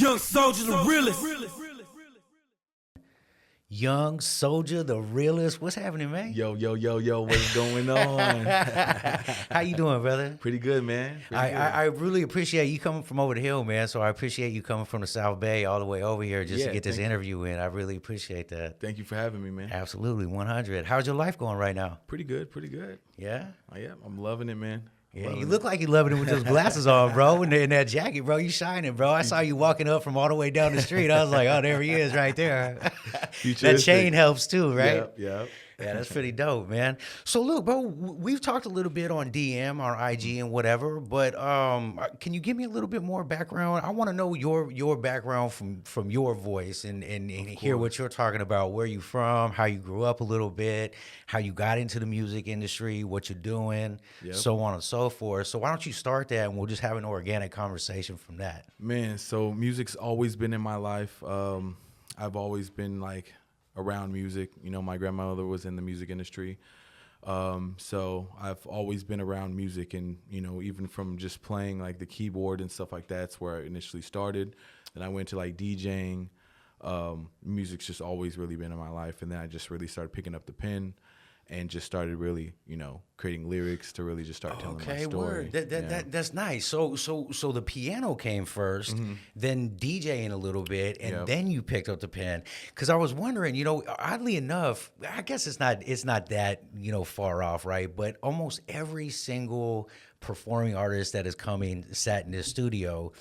Young Soulja The Realest. Young Soulja The Realest. What's happening, man? Yo, what's going on? How you doing, brother? Pretty good, man. I really appreciate you coming from over the hill, man. So I appreciate you coming from the South Bay all the way over here just to get this interview in. I really appreciate that. Thank you for having me, man. Absolutely, 100. How's your life going right now? Pretty good. Yeah? Yeah, I'm loving it, man. Yeah, you look like you're loving it with those glasses on, bro, and that jacket, bro. You shining, bro. I saw you walking up from all the way down the street. I was like, oh, there he is right there. That chain helps too, right? Yeah. Yeah, that's pretty dope, man. So look, bro, we've talked a little bit on DM, on IG, and whatever, but can you give me a little bit more background? I want to know your background from your voice and hear what you're talking about, where you from, how you grew up a little bit, how you got into the music industry, what you're doing, so on and so forth. So why don't you start that, and we'll just have an organic conversation from that. Man, so music's always been in my life. I've always been like around music. You know, my grandmother was in the music industry. So I've always been around music, and, you know, even from just playing like the keyboard and stuff like that's where I initially started. Then I went to like DJing. Music's just always really been in my life. And then I just really started picking up the pen and just started really, you know, creating lyrics to really just start telling my story. Word. That's nice. So the piano came first, then DJing a little bit, and then you picked up the pen. Because I was wondering, you know, oddly enough, I guess it's not that, you know, far off, right? But almost every single performing artist that is sat in this studio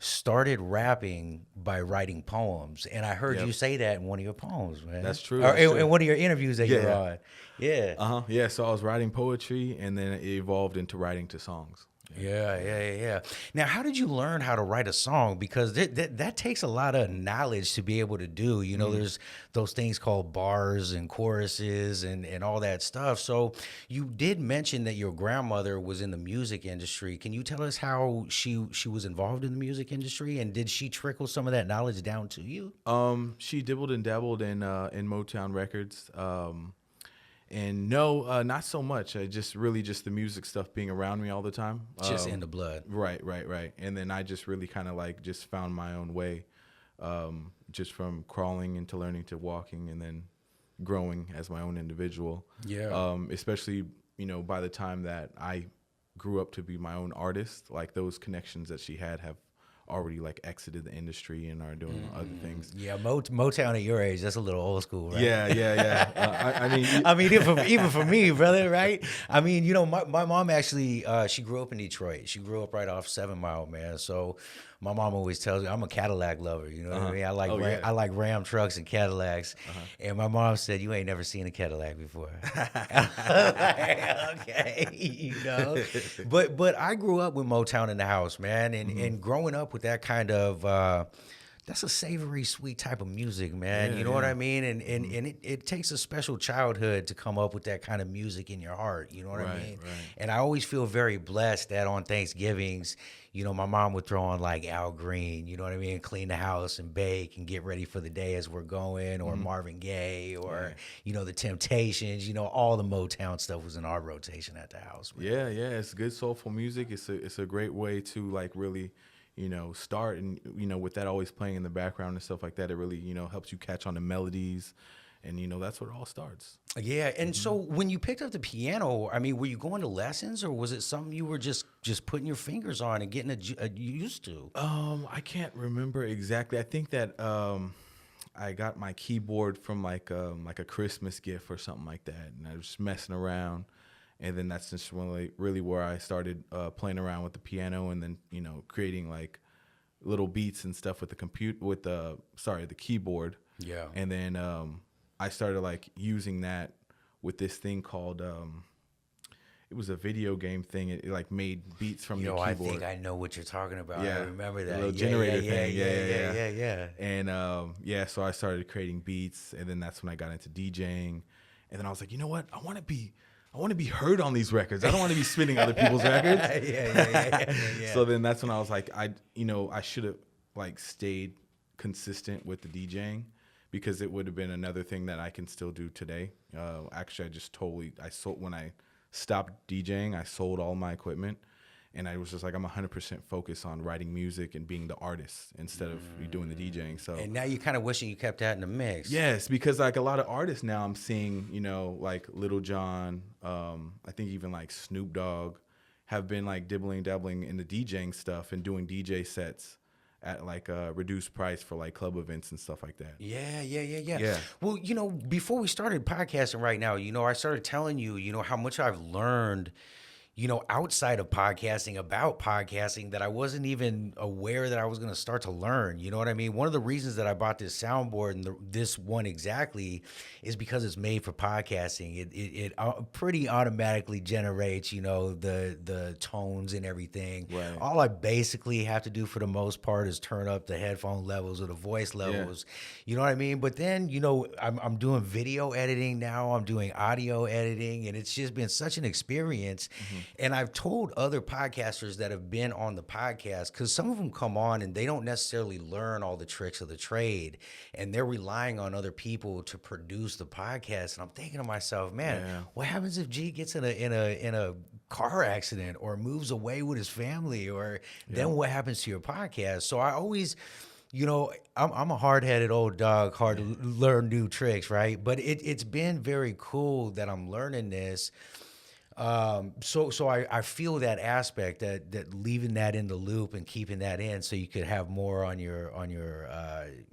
started rapping by writing poems, and I heard you say that in one of your poems, man. That's true. In one of your interviews that you're on. Yeah. Yeah, so I was writing poetry, and then it evolved into writing to songs. Yeah. Now, how did you learn how to write a song? Because that takes a lot of knowledge to be able to do. You know, there's those things called bars and choruses and all that stuff. So you did mention that your grandmother was in the music industry. Can you tell us how she was involved in the music industry, and did she trickle some of that knowledge down to you? She dibbled and dabbled in Motown records. And no, not so much. Just the music stuff being around me all the time. Just in the blood. Right. And then I just really kind of like just found my own way, just from crawling into learning to walking, and then growing as my own individual. Yeah. Especially, you know, by the time that I grew up to be my own artist, like those connections that she had have already like exited the industry and are doing other things. Yeah, Motown at your age, that's a little old school, right? Yeah. I mean, even for me, brother, right? I mean, you know, my mom actually, she grew up in Detroit. She grew up right off 7 Mile, man. So my mom always tells me I'm a Cadillac lover. You know what I mean? I like Ram trucks and Cadillacs. And my mom said, "You ain't never seen a Cadillac before." Okay, you know. But I grew up with Motown in the house, man, and growing up with that kind of. That's a savory, sweet type of music, man. You know what I mean? And it takes a special childhood to come up with that kind of music in your heart. You know what I mean? Right. And I always feel very blessed that on Thanksgivings, you know, my mom would throw on like Al Green, you know what I mean? Clean the house and bake and get ready for the day as we're going, or Marvin Gaye, or, you know, the Temptations, you know, all the Motown stuff was in our rotation at the house, man. Yeah. It's good soulful music. It's a great way to like really, you know, start, and, you know, with that always playing in the background and stuff like that, it really, you know, helps you catch on the melodies, and, you know, that's where it all starts. Yeah, and so when you picked up the piano, I mean, were you going to lessons, or was it something you were just putting your fingers on and getting used to? I can't remember exactly. I think that I got my keyboard from like a Christmas gift or something like that, and I was just messing around. And then that's just really where I started playing around with the piano, and then, you know, creating like little beats and stuff with the keyboard. Yeah. And then I started like using that with this thing called it was a video game thing. It like made beats from the keyboard. I think I know what you're talking about. Yeah. I remember that. The little generator thing. Yeah. And so I started creating beats, and then that's when I got into DJing. And then I was like, you know what? I want to be heard on these records. I don't want to be spinning other people's records. Yeah. So then that's when I was like, I should have like stayed consistent with the DJing, because it would have been another thing that I can still do today. Actually, I sold when I stopped DJing. I sold all my equipment, And I was just like, I'm 100% focused on writing music and being the artist instead of doing the DJing. So And now you're kind of wishing you kept that in the mix. yes, because like a lot of artists now I'm seeing, you know, like Little John, I think even like Snoop Dogg have been like dabbling in the DJing stuff and doing DJ sets at like a reduced price for like club events and stuff like that. Yeah. Well, you know, before we started podcasting right now, you know, I started telling you, you know, how much I've learned, you know, outside of podcasting about podcasting that I wasn't even aware that I was going to start to learn. You know what I mean? One of the reasons that I bought this soundboard and this one exactly is because it's made for podcasting. It pretty automatically generates, you know, the tones and everything. Right. All I basically have to do for the most part is turn up the headphone levels or the voice levels. You know what I mean? But then, you know, I'm doing video editing now. I'm doing audio editing, and it's just been such an experience. And I've told other podcasters that have been on the podcast, because some of them come on and they don't necessarily learn all the tricks of the trade, and they're relying on other people to produce the podcast. And I'm thinking to myself, man, what happens if G gets in a car accident or moves away with his family, or then what happens to your podcast? So I always, you know, I'm a hard-headed old dog, hard to learn new tricks, right? But it's been very cool that I'm learning this. So I feel that aspect, that leaving that in the loop and keeping that in so you could have more on your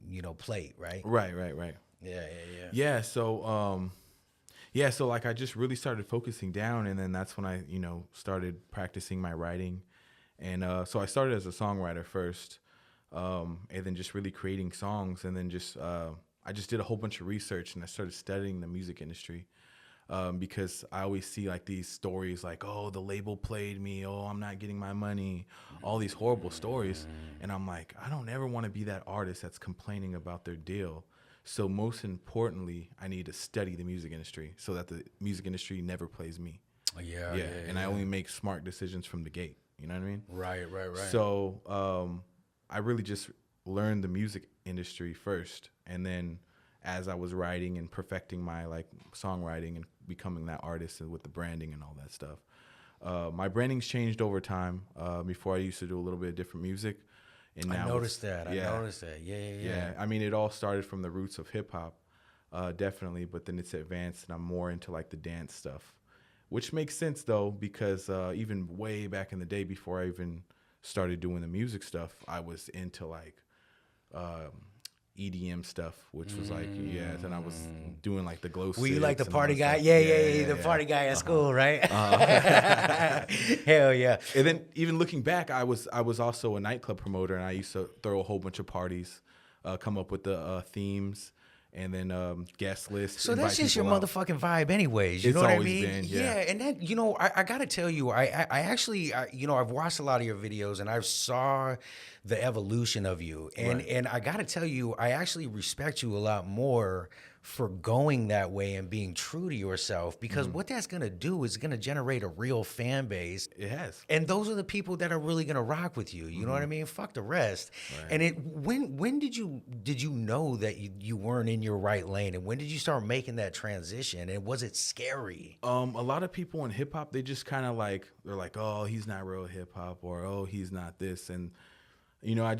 you know, plate, right? Right. Yeah. So so like I just really started focusing down, and then that's when I, you know, started practicing my writing. And so I started as a songwriter first, and then just really creating songs, and then just I just did a whole bunch of research, and I started studying the music industry. Because I always see like these stories like, oh, the label played me, oh, I'm not getting my money, all these horrible stories. And I'm like, I don't ever want to be that artist that's complaining about their deal. So most importantly, I need to study the music industry so that the music industry never plays me. Yeah. And I only make smart decisions from the gate. You know what I mean? Right. So I really just learned the music industry first, and then as I was writing and perfecting my like songwriting and becoming that artist and with the branding and all that stuff, my branding's changed over time. Before I used to do a little bit of different music, and now I noticed that. Yeah. I mean, it all started from the roots of hip hop, definitely, but then it's advanced, and I'm more into like the dance stuff, which makes sense though, because even way back in the day, before I even started doing the music stuff, I was into like EDM stuff, which was like, and I was doing like the glow sticks. Were you like the and party all guy? that Yeah, stuff. the party guy at school, right? Hell yeah. And then even looking back, I was also a nightclub promoter, and I used to throw a whole bunch of parties, come up with the themes, and then guest lists. So that's just your motherfucking vibe anyways. You It's know what I always mean? been, yeah. And that, you know, I got to tell you, I actually, you know, I've watched a lot of your videos, and I saw the evolution of you. And I got to tell you, I actually respect you a lot more for going that way and being true to yourself, because what that's going to do is going to generate a real fan base. It has. And those are the people that are really going to rock with you. You know what I mean? Fuck the rest. Right. And when did you know that you weren't in your right lane, and when did you start making that transition, and was it scary? A lot of people in hip hop, they just kind of like, they're like, oh, he's not real hip hop, or oh, he's not this. And you know, I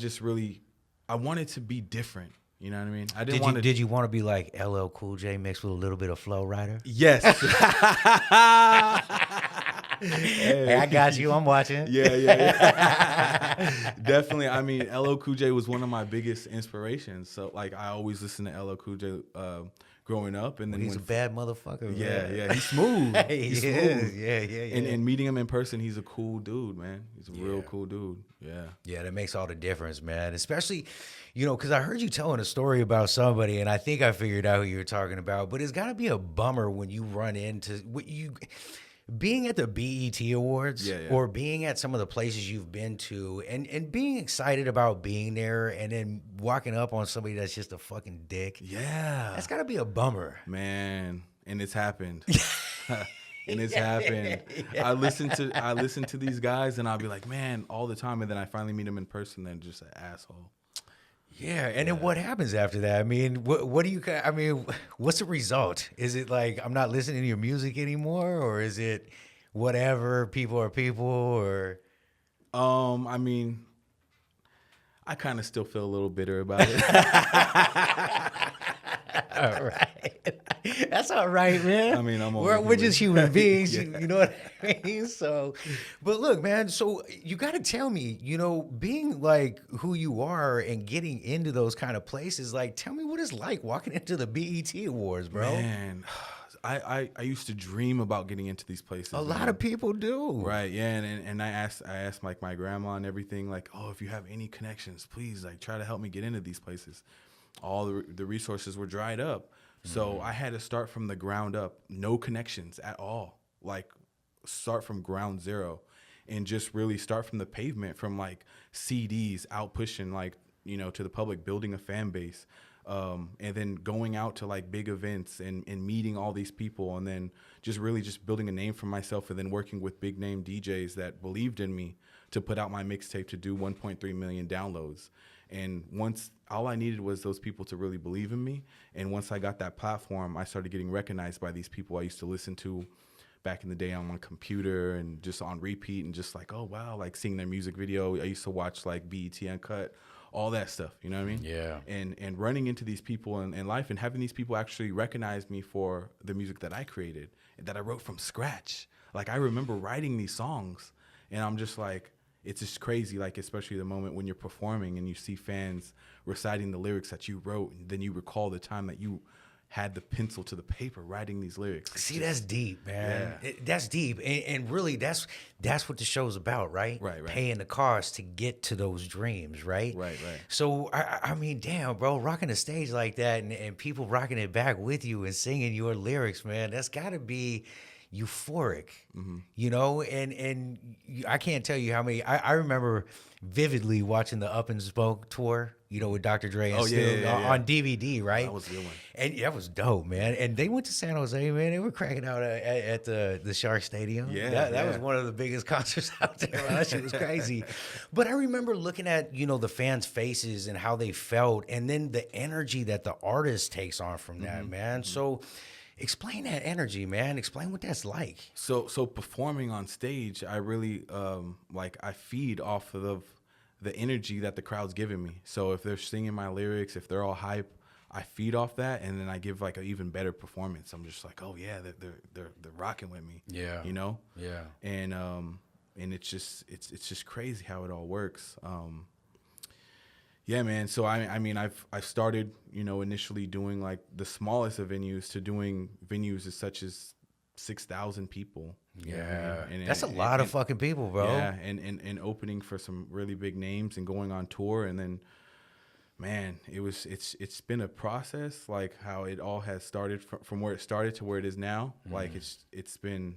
wanted to be different. You know what I mean? I didn't want to. Did you want to be like LL Cool J mixed with a little bit of Flow Rider? Yes. Hey, I got you. I'm watching. Yeah. Definitely. I mean, LL Cool J was one of my biggest inspirations. So, like, I always listened to LL Cool J growing up, and then he's a bad motherfucker. Yeah. He's smooth. He's smooth. Yeah. And meeting him in person, he's a cool dude, man. He's a real cool dude. Yeah, that makes all the difference, man. Especially, you know, because I heard you telling a story about somebody, and I think I figured out who you were talking about. But it's got to be a bummer when you run into being at the BET Awards or being at some of the places you've been to, and being excited about being there, and then walking up on somebody that's just a fucking dick. Yeah. That's got to be a bummer. Man, and it's happened. And it's happened. I listen to these guys, and I'll be like, man, all the time, and then I finally meet them in person, and they're just an asshole. Yeah, and then what happens after that? I mean, what do you? I mean, what's the result? Is it like I'm not listening to your music anymore, or is it whatever? People are people, or I mean, I kind of still feel a little bitter about it. All right. That's all right, man. I mean, I'm We're, only we're just human beings, Yeah. you know what I mean? So, but look, man, so you got to tell me, being like who you are and getting into those kind of places, like, tell me what it's like walking into the BET Awards, bro. Man, I used to dream about getting into these places. A lot man. of people do. Right, yeah, and I asked like my grandma and everything, like, oh, if you have any connections, please like try to help me get into these places. All the resources were dried up, so I had to start from the ground up, no connections at all, like start from ground zero, and just really start from the pavement, from like CDs out pushing like to the public, building a fan base. And then going out to like big events and meeting all these people, and then just really just building a name for myself, and then working with big name DJs that believed in me to put out my mixtape to do 1.3 million downloads. And once, all I needed was those people to really believe in me. And once I got that platform, I started getting recognized by these people I used to listen to back in the day on my computer and just on repeat, and just like, oh wow, like seeing their music video. I used to watch like BET Uncut, all that stuff, you know what I mean? Yeah. And running into these people in life, and having these people actually recognize me for the music that I created and that I wrote from scratch. Like, I remember writing these songs, and I'm just like, it's just crazy, like, especially the moment when you're performing and you see fans reciting the lyrics that you wrote, and then you recall the time that you had the pencil to the paper writing these lyrics. See, that's deep, man. Yeah. That's deep, and really, that's what the show's about, right? Right. Paying the cost to get to those dreams, right? Right. So, I mean, damn, bro, rocking a stage like that, and people rocking it back with you and singing your lyrics, man, that's got to be euphoric, and I can't tell you how many. I remember vividly watching the Up and Smoke tour, with Dr. Dre and Snoop on DVD, right? That was a good one. And that was dope, man. And they went to San Jose, man. They were cracking out at the Shark Stadium. Yeah, that was one of the biggest concerts out there. Man. That shit was crazy. But I remember looking at, the fans' faces and how they felt, and then the energy that the artist takes on from that, man. So explain that energy, man. Explain what that's like. So performing on stage, I really I feed off of the energy that the crowd's giving me. So if they're singing my lyrics, if they're all hype, I feed off that, and then I give like an even better performance. I'm just like, oh yeah, they're rocking with me. Yeah. Yeah. And it's just crazy how it all works. Yeah, man. So I mean, I've started, initially doing like the smallest of venues to doing venues as such as 6,000 people. Yeah, and that's a lot of fucking people, bro. Yeah, and opening for some really big names and going on tour, and then, man, it's been a process, like how it all has started from where it started to where it is now. Like it's been.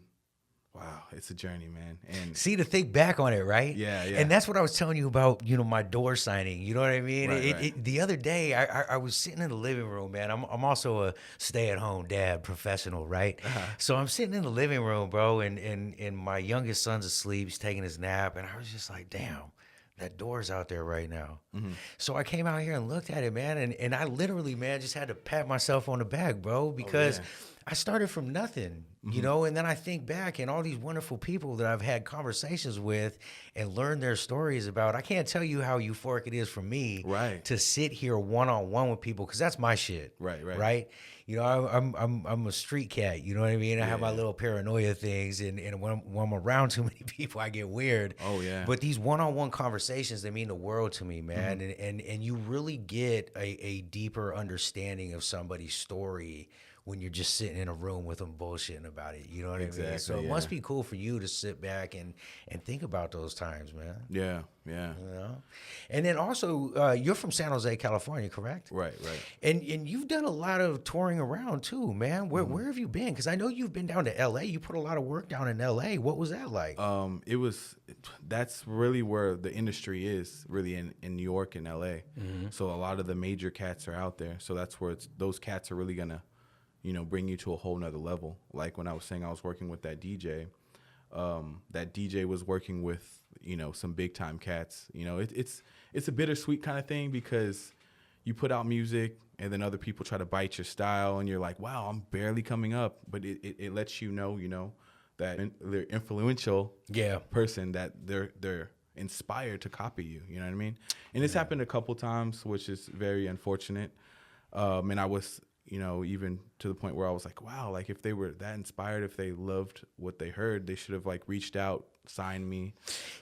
Wow, it's a journey, man. And see, to think back on it, right? Yeah. And that's what I was telling you about, my door signing. You know what I mean? Right. The other day, I was sitting in the living room, man. I'm also a stay-at-home dad professional, right? So I'm sitting in the living room, bro, and my youngest son's asleep. He's taking his nap, and I was just like, damn. That door's out there right now. So I came out here and looked at it, man, and I literally, man, just had to pat myself on the back, bro, because I started from nothing, and then I think back and all these wonderful people that I've had conversations with and learned their stories about. I can't tell you how euphoric it is for me to sit here one-on-one with people, because that's my shit. Right? I'm a street cat, you know what I mean? I have my little paranoia things, and when I'm around too many people, I get weird. Oh, yeah. But these one-on-one conversations, they mean the world to me, man. And you really get a deeper understanding of somebody's story when you're just sitting in a room with them bullshitting about it. You know what I mean? So it must be cool for you to sit back and think about those times, man. Yeah. And then also, you're from San Jose, California, correct? Right. And you've done a lot of touring around too, man. Where have you been? Because I know you've been down to L.A. You put a lot of work down in L.A. What was that like? That's really where the industry is, really in New York and L.A. So a lot of the major cats are out there. So that's where those cats are really gonna, bring you to a whole nother level. Like when I was saying I was working with that DJ was working with, some big time cats. It's a bittersweet kind of thing, because you put out music and then other people try to bite your style, and you're like, wow, I'm barely coming up. But it lets you know, that they're influential person, that they're inspired to copy you. You know what I mean? And it's happened a couple times, which is very unfortunate. And I was, even to the point where I was like, wow, like if they were that inspired, if they loved what they heard, they should have like reached out, signed me,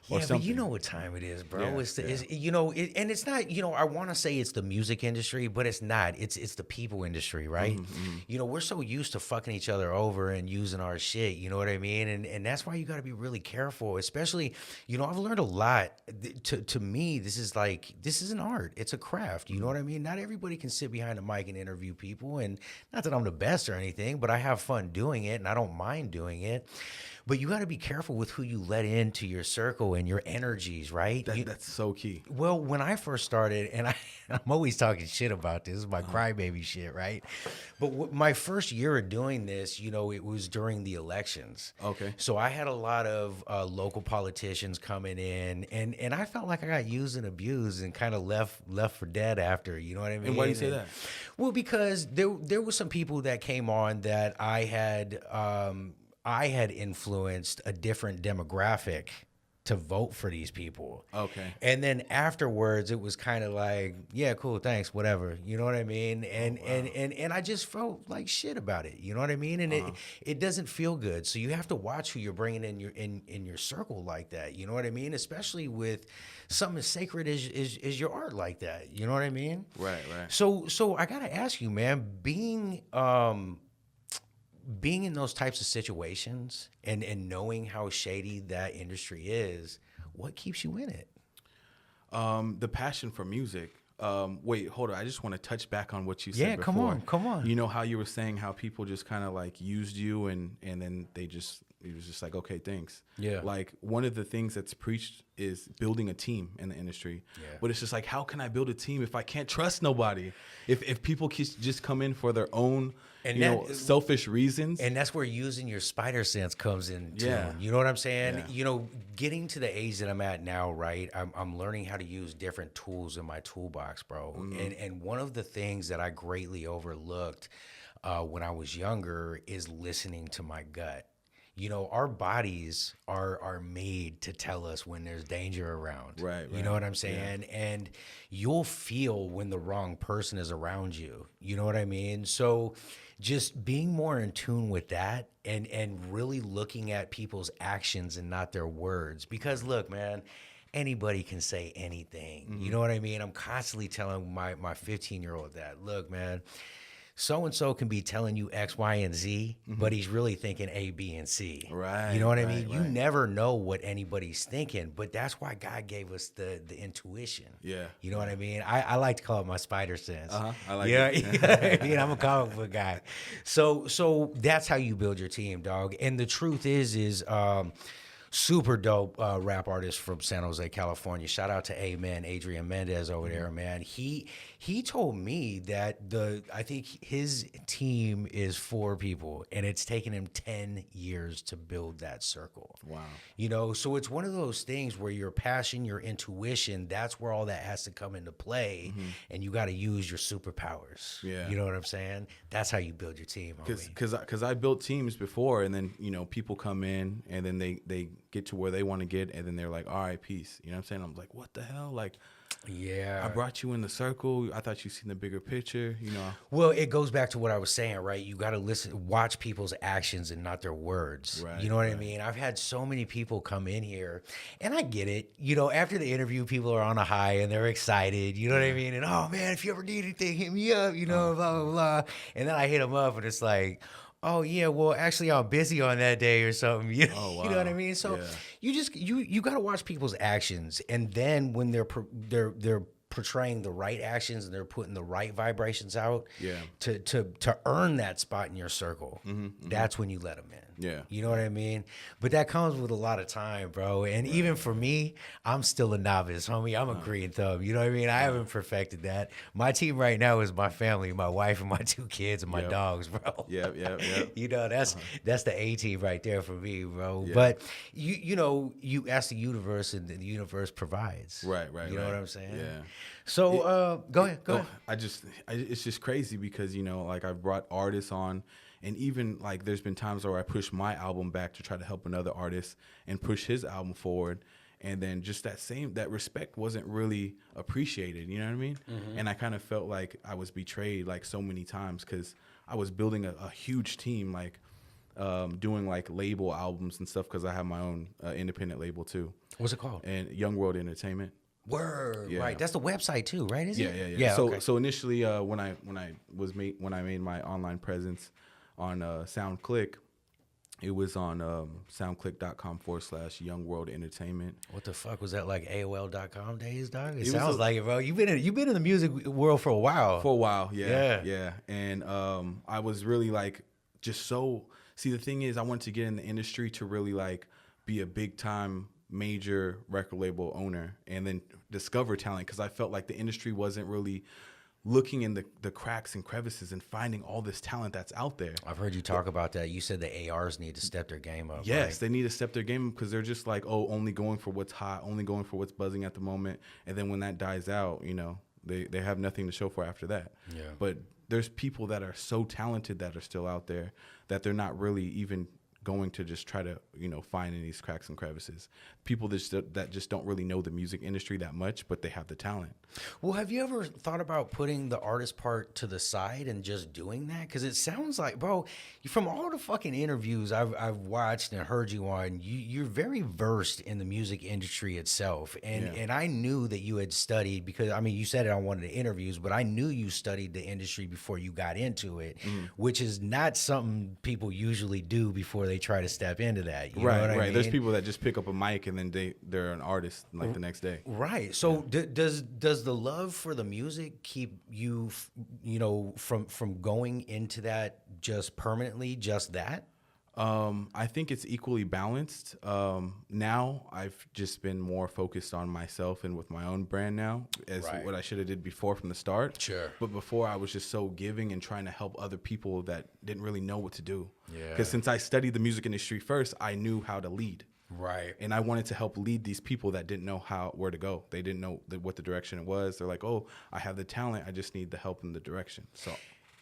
or Yeah, something. but you know what time it is, bro. Yeah, It's and it's not, I want to say it's the music industry, but it's not. It's the people industry, right? We're so used to fucking each other over and using our shit, you know what I mean? And that's why you got to be really careful, especially, I've learned a lot. To me, this is an art. It's a craft, you know what I mean? Not everybody can sit behind a mic and interview people, and not that I'm the best or anything, but I have fun doing it and I don't mind doing it. But you got to be careful with who you let into your circle and your energies, right? That's so key. Well, when I first started, and I'm always talking shit about this, my crybaby shit, right? But my first year of doing this, it was during the elections. Okay. So I had a lot of local politicians coming in, and I felt like I got used and abused and kind of left for dead after, you know what I mean? And why do you say that? Well, because there were some people that came on that I had influenced a different demographic to vote for these people. Okay. And then afterwards, it was kind of like, yeah, cool, thanks, whatever. You know what I mean? And I just felt like shit about it. You know what I mean? And it doesn't feel good. So you have to watch who you're bringing in your circle like that. You know what I mean? Especially with something as sacred as your art like that. You know what I mean? Right. So I gotta ask you, man, being in those types of situations and knowing how shady that industry is, what keeps you in it? The passion for music. Wait, hold on. I just want to touch back on what you said before. Yeah, come on. You know how you were saying how people just kind of like used you and then it was just like, okay, thanks. Yeah. Like one of the things that's preached is building a team in the industry. Yeah. But it's just like, how can I build a team if I can't trust nobody? If people just come in for their own, selfish reasons. And that's where using your spider sense comes in too. Yeah. You know what I'm saying? Yeah. Getting to the age that I'm at now, right? I'm learning how to use different tools in my toolbox, bro. And one of the things that I greatly overlooked when I was younger is listening to my gut. Our bodies are made to tell us when there's danger around. Right. You know what I'm saying? Yeah. And you'll feel when the wrong person is around you. You know what I mean? So just being more in tune with that and really looking at people's actions and not their words. Because look, man, anybody can say anything. You know what I mean? I'm constantly telling my 15-year-old that, look, man, so-and-so can be telling you X, Y, and Z, but he's really thinking A, B, and C. Right. You know what I mean? You never know what anybody's thinking, but that's why God gave us the intuition. Yeah. You know what I mean? I like to call it my spider sense. I like it. I'm a comic book guy. So that's how you build your team, dog. And the truth is super dope rap artist from San Jose, California. Shout out to Amen, Adrian Mendez over there, man. He told me that I think his team is 4 people, and it's taken him 10 years to build that circle. Wow. So it's one of those things where your passion, your intuition, that's where all that has to come into play, and you got to use your superpowers. Yeah. You know what I'm saying? That's how you build your team, homie. Because I built teams before, and then people come in, and then they get to where they want to get, and then they're like, all right, peace. You know what I'm saying? I'm like, what the hell? Like, yeah, I brought you in the circle. I thought you seen the bigger picture, Well, it goes back to what I was saying, right? You got to watch people's actions and not their words. Right, you know what I mean? I've had so many people come in here, and I get it. After the interview, people are on a high and they're excited. You know what I mean? And oh man, if you ever need anything, hit me up. Blah blah blah. And then I hit them up, and it's like, oh yeah, well actually I'm busy on that day or something. Oh, wow. You know what I mean? So yeah. you got to watch people's actions, and then when they're portraying the right actions and they're putting the right vibrations out to earn that spot in your circle, that's when you let them in. Yeah. You know what I mean? But that comes with a lot of time, bro. And even for me, I'm still a novice, homie. I'm a green thumb. You know what I mean? I haven't perfected that. My team right now is my family, my wife and my 2 kids and my dogs, bro. Yeah. That's the A team right there for me, bro. Yeah. But you ask the universe, and the universe provides. Right. You know what I'm saying? Yeah. So go ahead. It's just crazy because like I've brought artists on, and even like there's been times where I push my album back to try to help another artist and push his album forward, And then just that respect wasn't really appreciated, you know what I mean? And I kind of felt like I was betrayed like so many times because I was building a huge team, like doing like label albums and stuff because I have my own independent label too. What's it called? And Young World Entertainment. Word, Yeah. right? That's the website too, right? Is it? Yeah. So Okay. so initially, when I made my online presence on SoundClick, it was on soundclick.com/Young World Entertainment. What the fuck was that, like AOL.com days, dog? It was sounds like it, bro. You've been in the music world for a while. For a while, Yeah. yeah. And I was really like just so. See, the thing is, I wanted to get in the industry to really like be a big time major record label owner, and then discover talent because I felt like the industry wasn't really looking in the cracks and crevices and finding all this talent that's out there. I've heard you talk about that. You said the ARs need to step their game up. Yes, right? they need to step their game up because they're just like, oh, only going for what's hot, only going for what's buzzing at the moment. And then when that dies out, you know, they have nothing to show for after that. Yeah. But there's people that are so talented that are still out there that they're not really even going to just try to, you know, find in these cracks and crevices. People that just don't really know the music industry that much, but they have the talent. Well, have you ever thought about putting the artist part to the side and just doing that? Because it sounds like, bro, from all the fucking interviews I've watched and heard you on, you're very versed in the music industry itself. And I knew that you had studied, because, I mean, you said it on one of the interviews, but I knew you studied the industry before you got into it, which is not something people usually do before they try to step into that. You know what I mean? There's people that just pick up a mic and then they're an artist like the next day. Right. So does the love for the music keep you, you know, from going into that just permanently, just that? I think it's equally balanced. Now I've just been more focused on myself and with my own brand now, as what I should have did before from the start. Sure. But before I was just so giving and trying to help other people that didn't really know what to do. Yeah. Because since I studied the music industry first, I knew how to lead. Right. And I wanted to help lead these people that didn't know where to go. They didn't know what the direction it was. They're like, oh, I have the talent. I just need the help in the direction. So.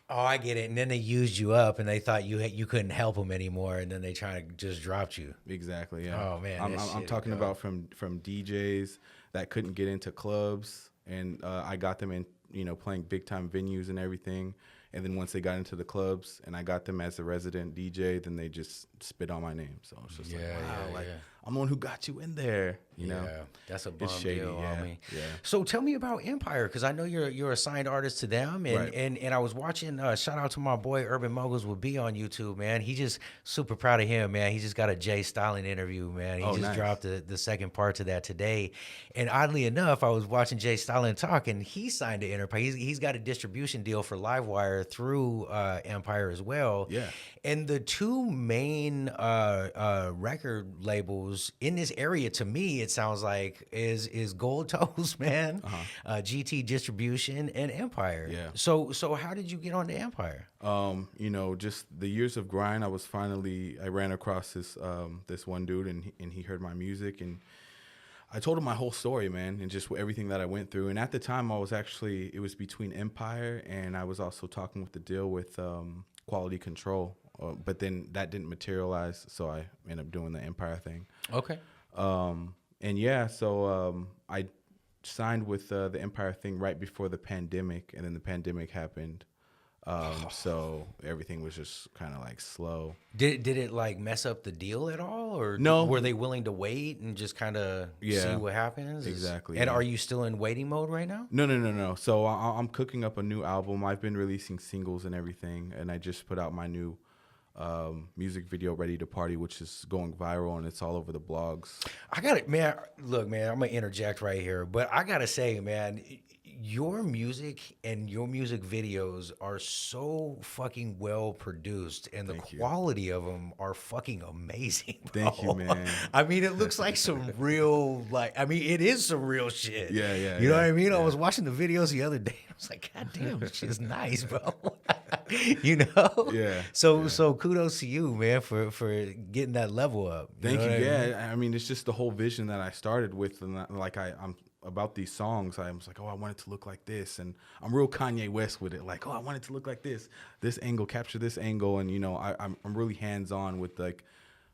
Oh, I get it. And then they used you up, and they thought you couldn't help them anymore, and then they try to just dropped you. Exactly. Yeah. Oh man, I'm talking about from DJs that couldn't get into clubs, and I got them in, you know, playing big time venues and everything. And then once they got into the clubs and I got them as a resident DJ, then they just spit on my name. So it's just like, wow, I'm the one who got you in there. You know, that's a bum shady, deal on me. Yeah. So tell me about Empire, because I know you're a signed artist to them, and Right. and I was watching. Shout out to my boy Urban Moguls with B on YouTube, man. He just super proud of him, man. He just got a Jay Stalin interview, man. He just nice. dropped the second part to that today, and oddly enough, I was watching Jay Stalin talk, and he signed to Empire. He's got a distribution deal for Livewire through Empire as well. Yeah. And the two main record labels in this area, to me, it sounds like is Gold Toes, man, GT Distribution, and Empire. Yeah. So how did you get on to Empire? You know, just the years of grind. I ran across this one dude, and he heard my music, and I told him my whole story, man, and just everything that I went through. And at the time, it was between Empire, and I was also talking with the deal with Quality Control. But then that didn't materialize, so I ended up doing the Empire thing. Okay. And yeah, so I signed with the Empire thing right before the pandemic, and then the pandemic happened. So everything was just kind of like slow. Did it like mess up the deal at all, or No. were they willing to wait and just kind of see what happens? Exactly, And yeah. are you still in waiting mode right now? No. So I'm cooking up a new album. I've been releasing singles and everything, and I just put out my new music video, Ready to Party, which is going viral, and it's all over the blogs. I got it, man. Look, man, I'm gonna interject right here, but I gotta say, man, your music and your music videos are so fucking well produced, and the quality of them are fucking amazing, bro. Thank you, man. I mean, it looks like some real, it is some real shit. Yeah. You know what I mean? I was watching the videos the other day. I was like, God damn, this shit's nice, bro. You know? Yeah. So kudos to you, man, for getting that level up. Thank know you. what I mean? Yeah, I mean, it's just the whole vision that I started with, and like I'm about these songs. I was like, oh, I want it to look like this, and I'm real Kanye West with it. Like, oh, I want it to look like this angle, capture this angle, and you know, I'm really hands on with like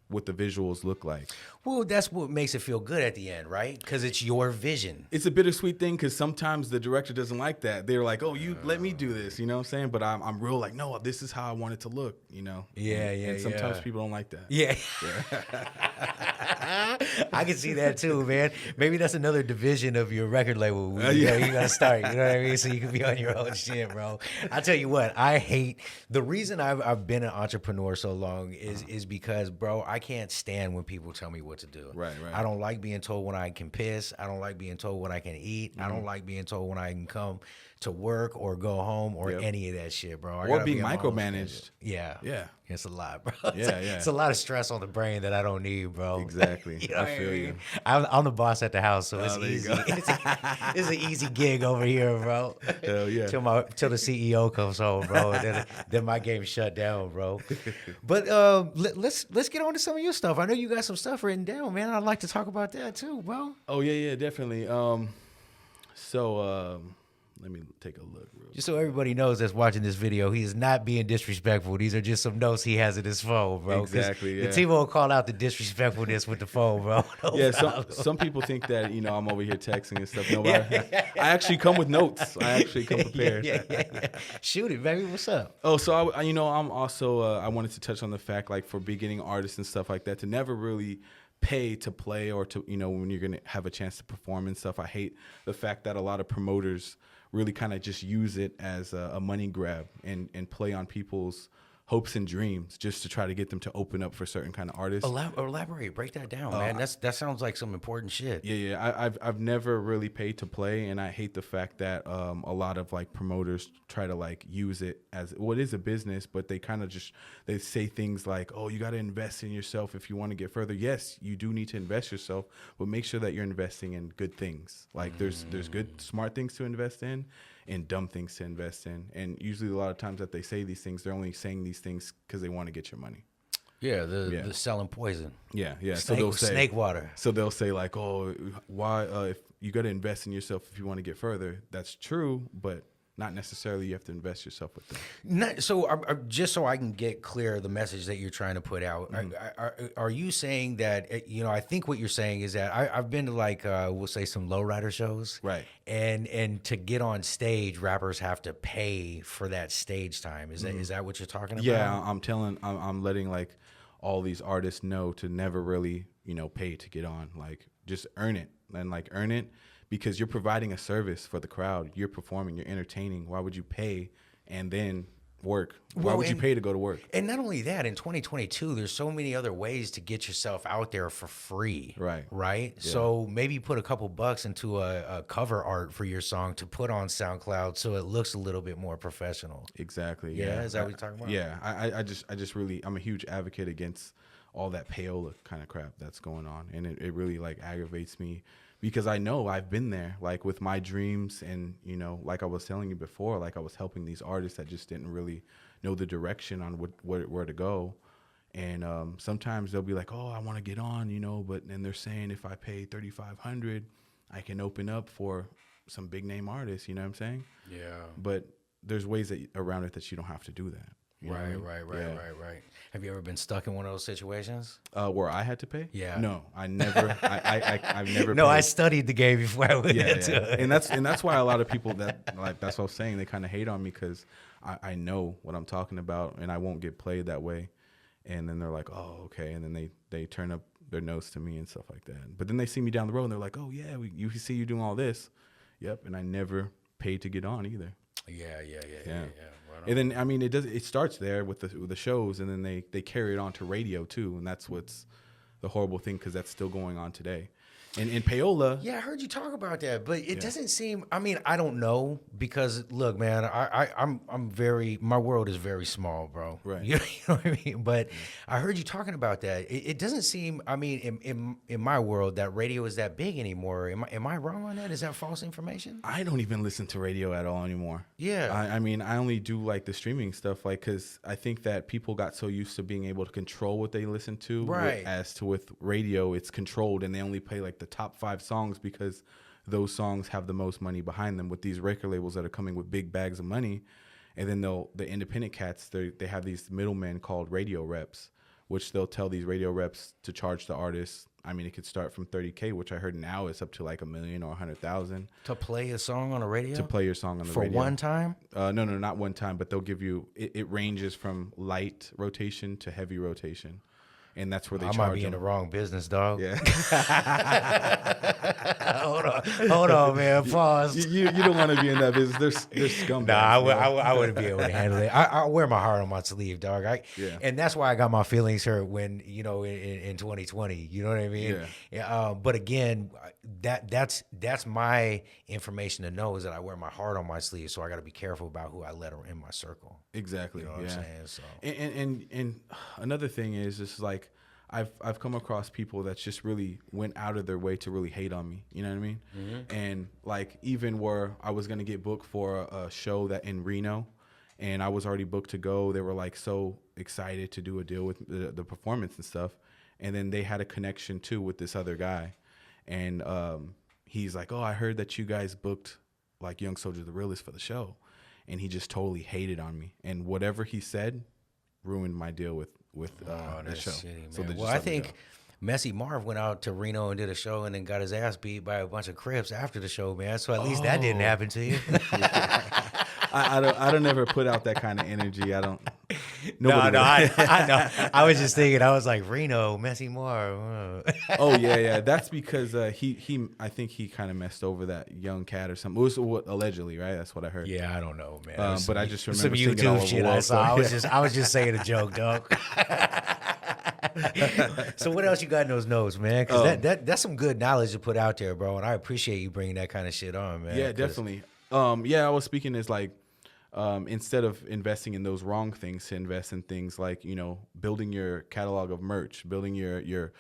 what the visuals look like. Well, that's what makes it feel good at the end, right? Because it's your vision. It's a bittersweet thing because sometimes the director doesn't like that. They're like, "Oh, you let me do this," you know what I'm saying? But I'm real like, "No, this is how I want it to look," you know? And sometimes people don't like that. Yeah. I can see that too, man. Maybe that's another division of your record label. You gotta start, you know what I mean? So you can be on your own shit, bro. I tell you what, I hate the reason I've been an entrepreneur so long is because, bro, I can't stand when people tell me what to do. Right. I don't like being told when I can piss. I don't like being told when I can eat. I don't like being told when I can come to work or go home or any of that shit, bro. Or being micromanaged. Yeah. Yeah. It's a lot, bro. Yeah. It's a lot of stress on the brain that I don't need, bro. Exactly. You know I feel you. I'm the boss at the house, so it's there you easy. go. It's an easy gig over here, bro. Hell yeah. Till the CEO comes home, bro. And then my game's shut down, bro. But let's get on to some of your stuff. I know you got some stuff written down, man. I'd like to talk about that too, bro. Oh yeah, definitely. Let me take a look. Just so everybody knows that's watching this video, he is not being disrespectful. These are just some notes he has in his phone, bro. Exactly. Yeah. The team will call out the disrespectfulness with the phone, bro. No some people think that I'm over here texting and stuff. No, I actually come with notes. I actually come prepared. Yeah. Shoot it, baby. What's up? Oh, so I'm also I wanted to touch on the fact, like, for beginning artists and stuff like that, to never really pay to play or to when you're gonna have a chance to perform and stuff. I hate the fact that a lot of promoters really kind of just use it as a money grab and play on people's hopes and dreams just to try to get them to open up for certain kind of artists. Elaborate, break that down, man. That sounds like some important shit. Yeah. I've never really paid to play, and I hate the fact that a lot of like promoters try to like use it as what is a business, but they kind of they say things like, "Oh, you got to invest in yourself if you want to get further." Yes, you do need to invest yourself, but make sure that you're investing in good things. Like there's good smart things to invest in, and dumb things to invest in. And usually a lot of times that they say these things, they're only saying these things because they want to get your money. Yeah, the selling poison. Yeah. So they'll say snake water. So they'll say like, "Oh, why? If you got to invest in yourself if you want to get further." That's true, but not necessarily you have to invest yourself with them. Just so I can get clear the message that you're trying to put out, are you saying that, I think what you're saying is that I've been to like, we'll say some lowrider shows. Right. And to get on stage, rappers have to pay for that stage time. Is that what you're talking about? Yeah, I'm letting like all these artists know to never really, pay to get on. Like just earn it and like earn it. Because you're providing a service for the crowd. You're performing, you're entertaining. Why would you pay and then work? Why would you pay to go to work? And not only that, in 2022, there's so many other ways to get yourself out there for free. Right. Yeah. So maybe put a couple bucks into a cover art for your song to put on SoundCloud so it looks a little bit more professional. Exactly. Yeah. Is that what you're talking about? Yeah. I just really, I'm a huge advocate against all that payola kind of crap that's going on. And it really like aggravates me. Because I know I've been there, like with my dreams, and like I was telling you before, like I was helping these artists that just didn't really know the direction on where to go, and sometimes they'll be like, "Oh, I want to get on," but then they're saying if I pay $3,500, I can open up for some big name artists. You know what I'm saying? Yeah. But there's ways around it that you don't have to do that. Right. Have you ever been stuck in one of those situations? Where I had to pay? Yeah. No, I never. I've never. No, paid. I studied the game before I went into it. And that's why a lot of people that's what I was saying. They kind of hate on me because I know what I'm talking about, and I won't get played that way. And then they're like, "Oh, okay," and then they turn up their nose to me and stuff like that. But then they see me down the road, and they're like, "Oh yeah, you see you doing all this." Yep, and I never paid to get on either. Yeah. And then it starts there with the shows, and then they carry it on to radio too, and that's what's the horrible thing because that's still going on today. And in payola, yeah, I heard you talk about that, but it doesn't seem. I mean, I don't know because look, man, I'm very. My world is very small, bro. Right. You know what I mean? But I heard you talking about that. It doesn't seem. I mean, in my world, that radio is that big anymore. Am I wrong on that? Is that false information? I don't even listen to radio at all anymore. Yeah. I mean, I only do like the streaming stuff, like because I think that people got so used to being able to control what they listen to, right? As to with radio, it's controlled, and they only play like the top 5 songs because those songs have the most money behind them with these record labels that are coming with big bags of money. And then the independent cats, they have these middlemen called radio reps, which they'll tell these radio reps to charge the artists. I mean, it could start from 30K, which I heard now is up to like $1 million or 100,000 To play a song on the radio? to play your song on the For radio. one time? No, not one time, but they'll give you. It ranges from light rotation to heavy rotation, and that's where they I charge might be in the them. wrong business, dog. Yeah, Hold on, man. Pause. you don't want to be in that business. There's scumbags. Nah, I, you know? I wouldn't be able to handle it. I wear my heart on my sleeve, dog. Yeah. And that's why I got my feelings hurt when, you know, in 2020. You know what I mean? Yeah. But again, that's my information to know is that I wear my heart on my sleeve. So I got to be careful about who I let in my circle. Exactly. You know what I'm saying? So. And another thing is just like I've come across people that just really went out of their way to really hate on me. You know what I mean? Mm-hmm. And like even where I was gonna get booked for a show that in Reno, and I was already booked to go. They were like so excited to do a deal with the performance and stuff, and then they had a connection too with this other guy, and he's like, "Oh, I heard that you guys booked like Young Soulja The Realest for the show," and he just totally hated on me, and whatever he said ruined my deal with the show. Shitty, So well, I think Messy Marv went out to Reno and did a show and then got his ass beat by a bunch of Crips after the show, man. So at least that didn't happen to you. I don't ever put out that kind of energy. I don't. I know. I was just thinking. I was like Reno, Messy Marv. Oh yeah. That's because he I think he kind of messed over that young cat or something. It was what, allegedly, right? That's what I heard. Yeah, I don't know, man. But I just remember some seeing it all YouTube over shit the I world, saw. so, I was just saying a joke, dog. So what else you got in those notes, man? Because that's some good knowledge to put out there, bro. And I appreciate you bringing that kind of shit on, man. Yeah, definitely. I was speaking as like instead of investing in those wrong things, to invest in things like, you know, building your catalog of merch, building your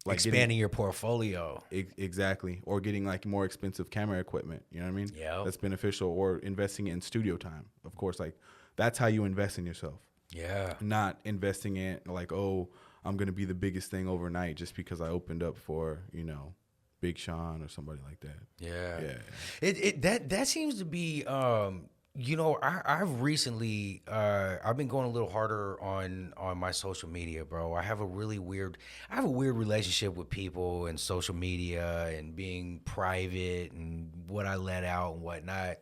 like expanding your portfolio. Exactly. Or getting like more expensive camera equipment. You know what I mean? Yeah. That's beneficial. Or investing in studio time. Of course, like that's how you invest in yourself. Yeah. Not investing in like, oh, I'm going to be the biggest thing overnight just because I opened up for, you know, Big Sean or somebody like that. Yeah. That seems to be you know, I've recently I've been going a little harder on my social media, bro. I have a weird relationship with people and social media and being private and what I let out and whatnot.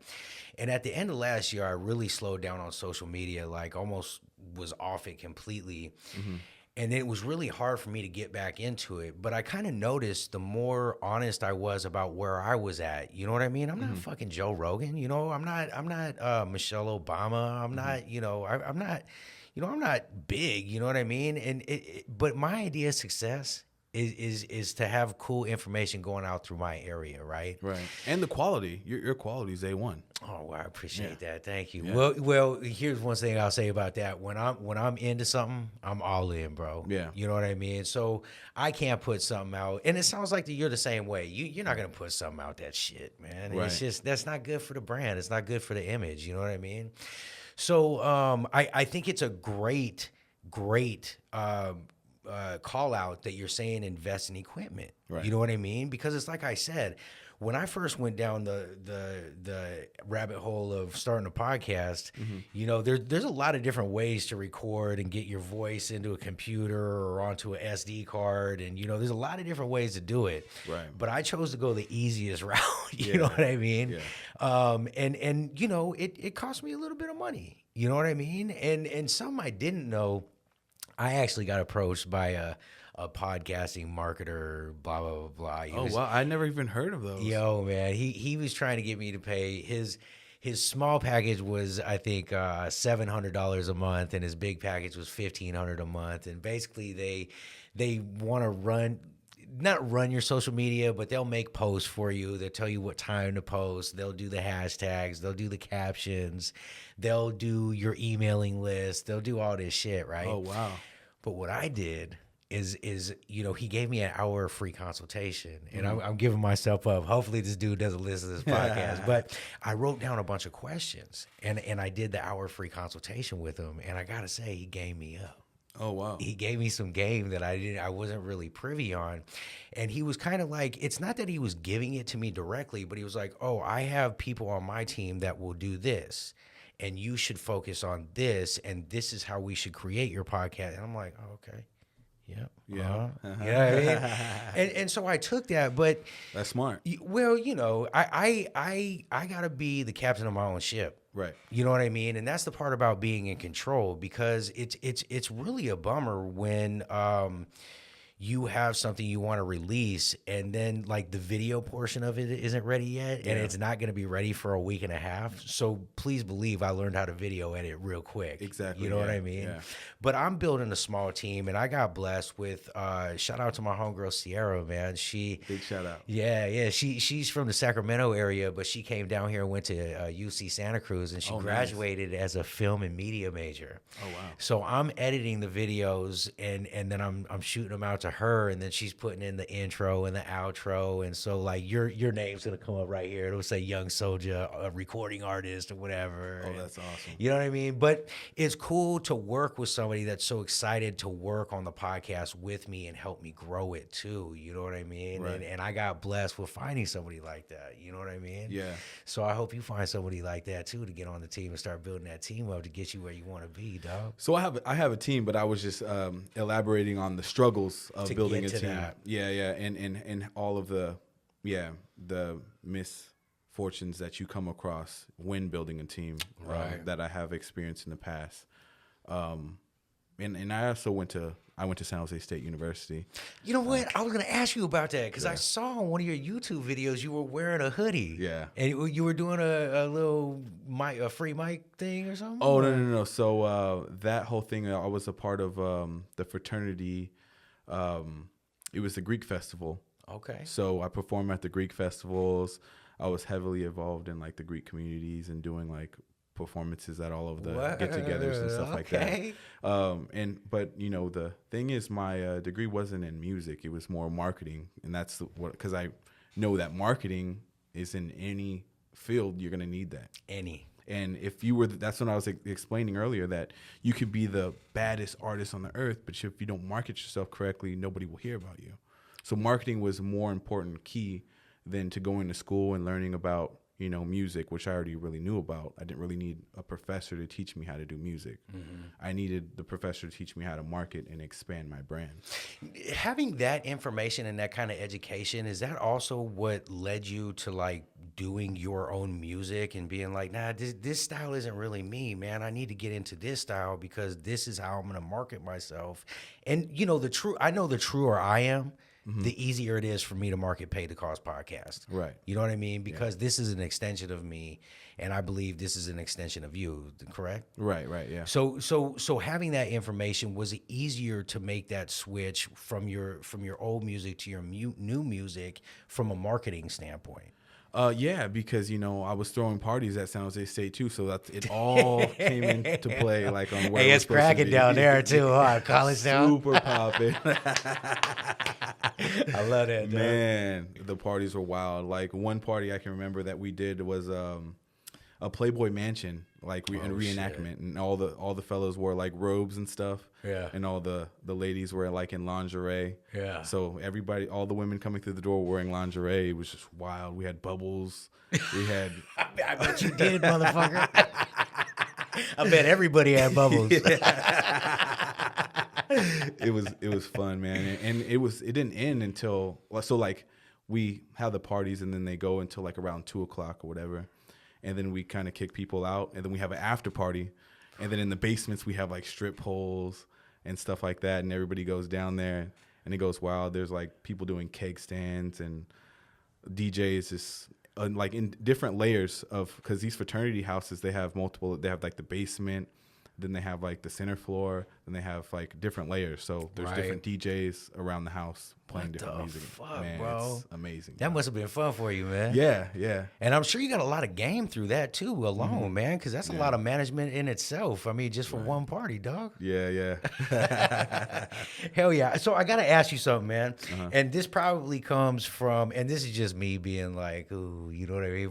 And at the end of last year, I really slowed down on social media, like almost was off it completely. Mm-hmm. And it was really hard for me to get back into it. But I kind of noticed the more honest I was about where I was at. You know what I mean? I'm not fucking Joe Rogan. You know, I'm not Michelle Obama. I'm not, you know, I'm not, you know, I'm not big. You know what I mean? And but my idea of success is to have cool information going out through my area, right? Right. And the quality, your quality is A1. Oh, well, I appreciate that. Thank you. Yeah. Well, here's one thing I'll say about that. When I'm into something, I'm all in, bro. Yeah. You know what I mean? So I can't put something out, and it sounds like you're the same way. You're not gonna put something out that shit, man. Right. It's just that's not good for the brand. It's not good for the image. You know what I mean? So I think it's a great call out that you're saying invest in equipment. Right. You know what I mean? Because it's like I said, when I first went down the rabbit hole of starting a podcast, you know, there's a lot of different ways to record and get your voice into a computer or onto an SD card, and you know, there's a lot of different ways to do it. Right. But I chose to go the easiest route. You know what I mean? Yeah. And you know, it cost me a little bit of money. You know what I mean? And something I didn't know. I actually got approached by a podcasting marketer, blah, blah, blah, blah. Wow. I never even heard of those. Yo, man. He was trying to get me to pay. His small package was, I think, $700 a month, and his big package was $1,500 a month. And basically, they want to not run your social media, but they'll make posts for you. They'll tell you what time to post. They'll do the hashtags. They'll do the captions. They'll do your emailing list. They'll do all this shit, right? Oh, wow. But what I did is you know, he gave me an hour of free consultation, and I'm giving myself up. Hopefully this dude doesn't listen to this podcast, but I wrote down a bunch of questions, and I did the hour free consultation with him, and I gotta say, he gave me up. Oh, wow. He gave me some game that I wasn't really privy on. And he was kind of like, it's not that he was giving it to me directly, but he was like, oh, I have people on my team that will do this. and you should focus on this, and this is how we should create your podcast. And I'm like, oh, okay. Yep. Yeah. You know what I mean? And so I took that, but That's smart. well, I gotta be the captain of my own ship. Right. You know what I mean? And that's the part about being in control, because it's really a bummer when you have something you want to release and then like the video portion of it isn't ready yet, and it's not going to be ready for a week and a half. So please believe I learned how to video edit real quick. Exactly. You know what I mean? Yeah. But I'm building a small team, and I got blessed with shout out to my homegirl Sierra, man. Big shout out. Yeah. She's from the Sacramento area, but she came down here and went to UC Santa Cruz, and she graduated as a film and media major. Oh wow. So I'm editing the videos, and then I'm shooting them out to her, and then she's putting in the intro and the outro, and so like your name's gonna come up right here. It'll say Young Soulja, a recording artist or whatever. Oh, that's awesome. You know what I mean? But it's cool to work with somebody that's so excited to work on the podcast with me and help me grow it too. You know what I mean? Right. And I got blessed with finding somebody like that. You know what I mean? Yeah. So I hope you find somebody like that too, to get on the team and start building that team up to get you where you want to be, dog. So I have a team, but I was just elaborating on the struggles of To building get a to team. that. Yeah, and all of the misfortunes that you come across when building a team, Right. that I have experienced in the past. And I also went to San Jose State University. You know what? I was going to ask you about that, because I saw on one of your YouTube videos you were wearing a hoodie. Yeah. And you were doing a little mic, a free mic thing or something? Oh, no. So that whole thing, I was a part of the fraternity. It was the Greek festival. Okay. So I performed at the Greek festivals. I was heavily involved in like the Greek communities and doing like performances at all of the get-togethers and stuff like that. But you know, the thing is, my degree wasn't in music; it was more marketing, and that's because I know that marketing is in any field you're gonna need that. And if you were, that's what I was explaining earlier, that you could be the baddest artist on the earth, but if you don't market yourself correctly, nobody will hear about you. So marketing was a more important key than to going to school and learning about, you know, music, which I already really knew about. I didn't really need a professor to teach me how to do music. Mm-hmm. I needed the professor to teach me how to market and expand my brand. Having that information and that kind of education, is that also what led you to like doing your own music and being like, nah, this style isn't really me, man. I need to get into this style because this is how I'm going to market myself. And you know, I know the truer I am, the easier it is for me to market Pay the Cost podcast. Right. You know what I mean? Because this is an extension of me, and I believe this is an extension of you, correct? Right, yeah. So having that information, was it easier to make that switch from your old music to your new music from a marketing standpoint? Yeah, because, you know, I was throwing parties at San Jose State too, so that it all came into play, like on where it's cracking down there too, huh? College town, super popping. I love that, dude. Man, the parties were wild. Like one party I can remember that we did was a Playboy Mansion, like reenactment, and all the fellows wore like robes and stuff. Yeah. And all the ladies were like in lingerie. Yeah. So all the women coming through the door were wearing lingerie. It was just wild. We had bubbles. We had. I bet you did, motherfucker. I bet everybody had bubbles. It was fun, man, and it didn't end until like we have the parties and then they go until like around 2:00 or whatever, and then we kind of kick people out, and then we have an after party, and then in the basements we have like strip poles and stuff like that, and everybody goes down there and it goes wild. There's like people doing cake stands and DJs just like in different layers of, because these fraternity houses, they have like the basement, then they have like the center floor, then they have like different layers. So there's different DJs around the house playing different music. Fuck, man, bro? it's amazing. That must have been fun for you, man. Yeah. And I'm sure you got a lot of game through that too alone, man, because that's a lot of management in itself. I mean, just for one party, dog. Yeah. Hell yeah. So I got to ask you something, man. And this probably comes from, and this is just me being like, ooh, you know what I mean?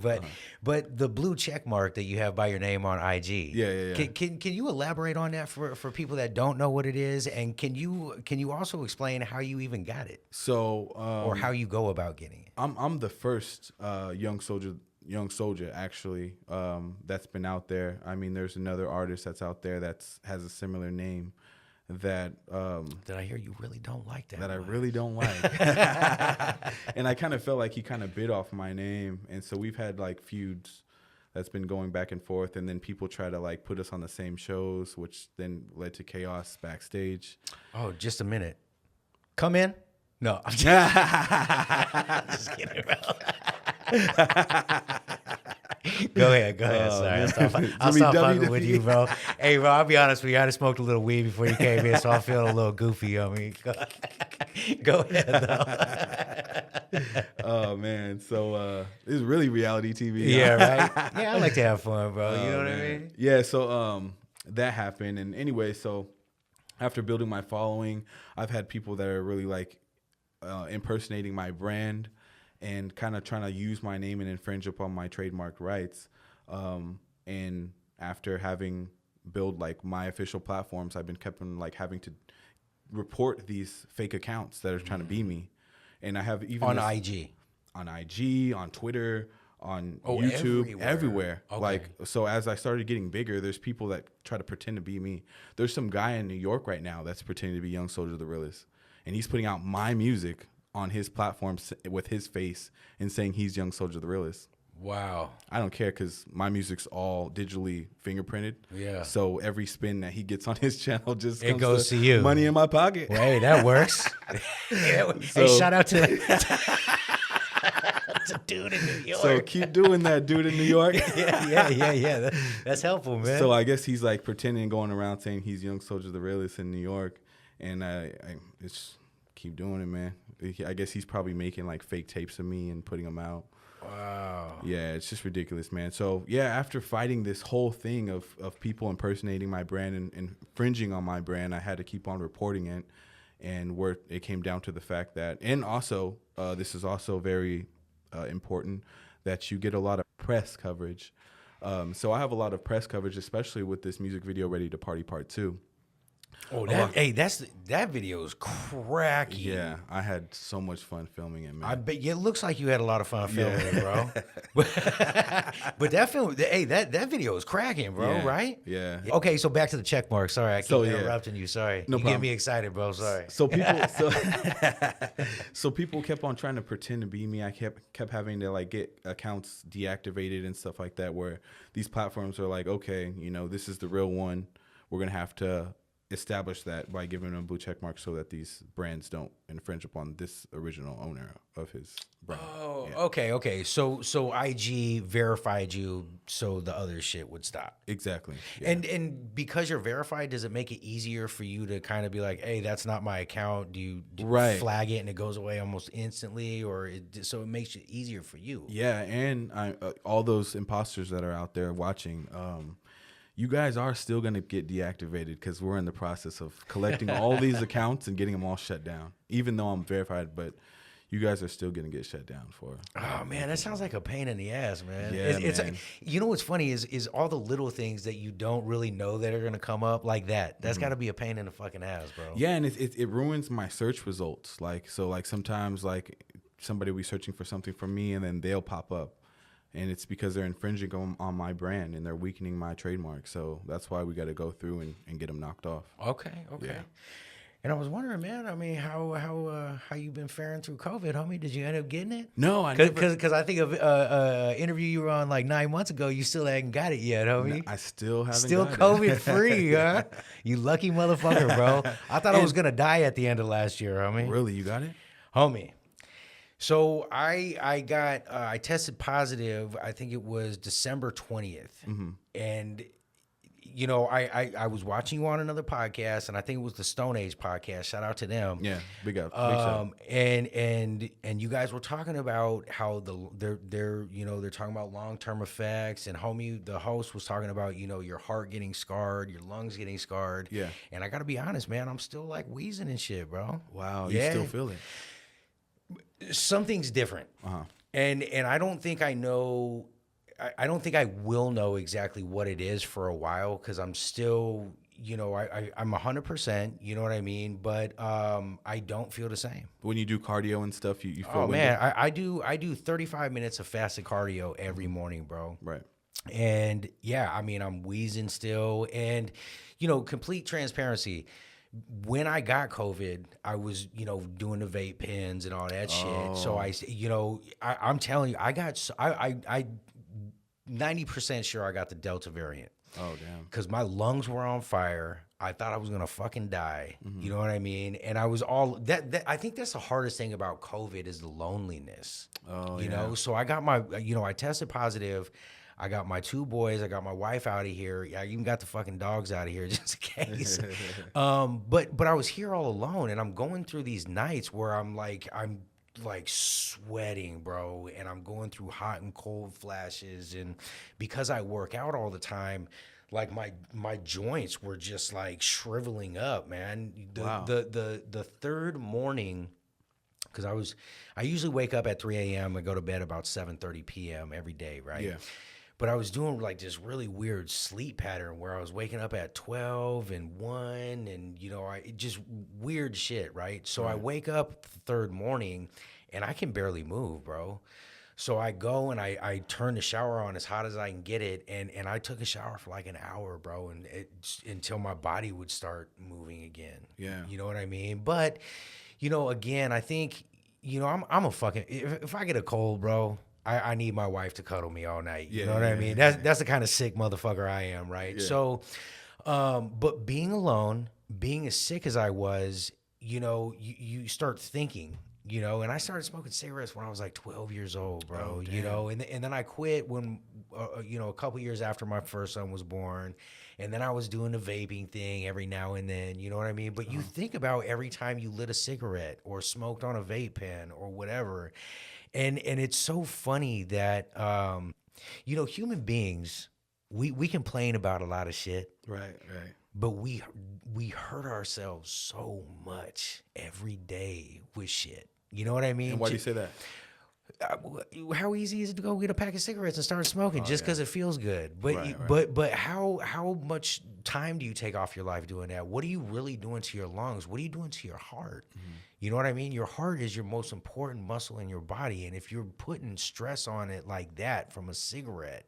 But the blue check mark that you have by your name on IG. Yeah. Can you elaborate on that for people that don't know what it is? And can you also explain how you even got it? So Or how you go about getting it? I'm the first Young Soulja Young Soulja, actually, that's been out there. I mean, there's another artist that's out there has a similar name that I hear you really don't like that. I really don't like. And I kind of felt like he kind of bit off my name. And so we've had like feuds that's been going back and forth. And then people try to like put us on the same shows, which then led to chaos backstage. Oh, just a minute. Come in. No, I'm just, just kidding, bro. Go ahead. Sorry, I'll stop fucking with you, bro. Hey, bro, I'll be honest with you. I just smoked a little weed before you came in, so I'm feeling a little goofy on me. Go ahead, though. Oh man, so it's really reality TV. Yeah, right. Yeah, I like to have fun, bro. You know what I mean? Yeah. So that happened, and anyway, so after building my following, I've had people that are really like impersonating my brand and kind of trying to use my name and infringe upon my trademark rights. And after having built like my official platforms, I've been kept on like having to report these fake accounts that are trying to be me. And I have even on IG, on Twitter, on YouTube, everywhere. Okay. Like, so as I started getting bigger, there's people that try to pretend to be me. There's some guy in New York right now that's pretending to be Young Soulja The Realest. And he's putting out my music on his platform with his face and saying he's Young Soulja The Realest. Wow. I don't care because my music's all digitally fingerprinted. Yeah. So every spin that he gets on his channel just it goes to you. Money in my pocket. Well, hey, that works. Hey, shout out to dude in New York. So keep doing that, dude in New York. yeah. That's helpful, man. So I guess he's like pretending, going around saying he's Young Soulja The Realest in New York. And I just keep doing it, man. I guess he's probably making like fake tapes of me and putting them out. Wow. Yeah, it's just ridiculous, man. So yeah, after fighting this whole thing of people impersonating my brand and infringing on my brand, I had to keep on reporting it. And where it came down to the fact that, and also this is also very important, that you get a lot of press coverage. So I have a lot of press coverage, especially with this music video, Ready to Party Part 2. Oh, that video is cracking. Yeah, I had so much fun filming it, man. I bet it looks like you had a lot of fun filming it, bro. But that film, that video is cracking, bro. Yeah, right? Yeah. Okay, so back to the check mark. Sorry, I keep interrupting you. Sorry, no you problem. get me excited, bro. Sorry. So people, so people kept on trying to pretend to be me. I kept having to like get accounts deactivated and stuff like that. Where these platforms are like, okay, you know, this is the real one. We're gonna have to establish that by giving them a blue check mark so that these brands don't infringe upon this original owner of his brand. Oh, yeah. okay. So IG verified you so the other shit would stop. Exactly. Yeah. And because you're verified, does it make it easier for you to kind of be like, hey, that's not my account? Do you flag it and it goes away almost instantly, so it makes it easier for you? Yeah, and all those imposters that are out there watching, you guys are still going to get deactivated because we're in the process of collecting all these accounts and getting them all shut down. Even though I'm verified, but you guys are still going to get shut down for. Oh man, that sounds like a pain in the ass, man. Yeah, it's man. You know what's funny is all the little things that you don't really know that are going to come up like that. That's got to be a pain in the fucking ass, bro. Yeah, and it ruins my search results. Like sometimes like somebody will be searching for something from me and then they'll pop up. And it's because they're infringing on my brand and they're weakening my trademark. So that's why we got to go through and get them knocked off. Okay. Yeah. And I was wondering, man, I mean, how you been faring through COVID, homie? Did you end up getting it? No, I never. Because I think of interview you were on like 9 months ago, you still hadn't got it yet, homie. No, I still haven't Still got COVID it. free, huh? You lucky motherfucker, bro. I thought I was going to die at the end of last year, homie. Really? You got it? Homie. So I tested positive. I think it was December 20th, and you know I was watching you on another podcast, and I think it was the Stone Age podcast. Shout out to them. Yeah, big up. Big shout. And you guys were talking about how they're talking about long-term effects, and homie, the host was talking about your heart getting scarred, your lungs getting scarred. Yeah. And I got to be honest, man, I'm still like wheezing and shit, bro. Wow, Yeah. you still feel it? Something's different. And I don't think I know. I don't think I will know exactly what it is for a while because I'm still, you know, I'm 100%, you know what I mean? But I don't feel the same. When you do cardio and stuff, you feel Oh winded? man, I do 35 minutes of fasted cardio every morning, bro. Right. And yeah, I mean, I'm wheezing still. And, you know, complete transparency. When I got COVID, I was, you know, doing the vape pens and all that shit. So Oh. you know, I'm telling you, I 90% sure I got the Delta variant Oh, damn. because my lungs were on fire. I thought I was gonna fucking die. You know what I mean? And I was all that. I think that's the hardest thing about COVID is the loneliness. Oh, You yeah. know, so I got my, you know, I tested positive. I got my 2 boys. I got my wife out of here. I even got the fucking dogs out of here just in case. But I was here all alone, and I'm going through these nights where I'm like sweating, bro, and I'm going through hot and cold flashes, and because I work out all the time, like my joints were just like shriveling up, man. Wow. The third morning, because I usually wake up at 3 a.m. and go to bed about 7:30 p.m. every day, right? Yeah. But I was doing like this really weird sleep pattern where I was waking up at 12 and 1 and, you know, just weird shit, right? So I wake up the third morning and I can barely move, bro. So I go and I turn the shower on as hot as I can get it, and I took a shower for like an hour, bro, and until my body would start moving again. Yeah. You know what I mean? But, you know, again, I think, you know, I'm a fucking, if I get a cold, bro, I need my wife to cuddle me all night. You know what I mean? That's the kind of sick motherfucker I am, right? Yeah. So, but being alone, being as sick as I was, you know, you start thinking, you know, and I started smoking cigarettes when I was like 12 years old, bro, Oh, you damn. know, and then I quit when, you know, a couple years after my first son was born. And then I was doing the vaping thing every now and then, you know what I mean? But you think about every time you lit a cigarette or smoked on a vape pen or whatever. And it's so funny that, you know, human beings, we complain about a lot of shit, Right. Right. but we hurt ourselves so much every day with shit. You know what I mean? And why do you say that? How easy is it to go get a pack of cigarettes and start smoking just because it feels good? But Right. but how much time do you take off your life doing that? What are you really doing to your lungs? What are you doing to your heart? You know what I mean? Your heart is your most important muscle in your body, and if you're putting stress on it like that from a cigarette,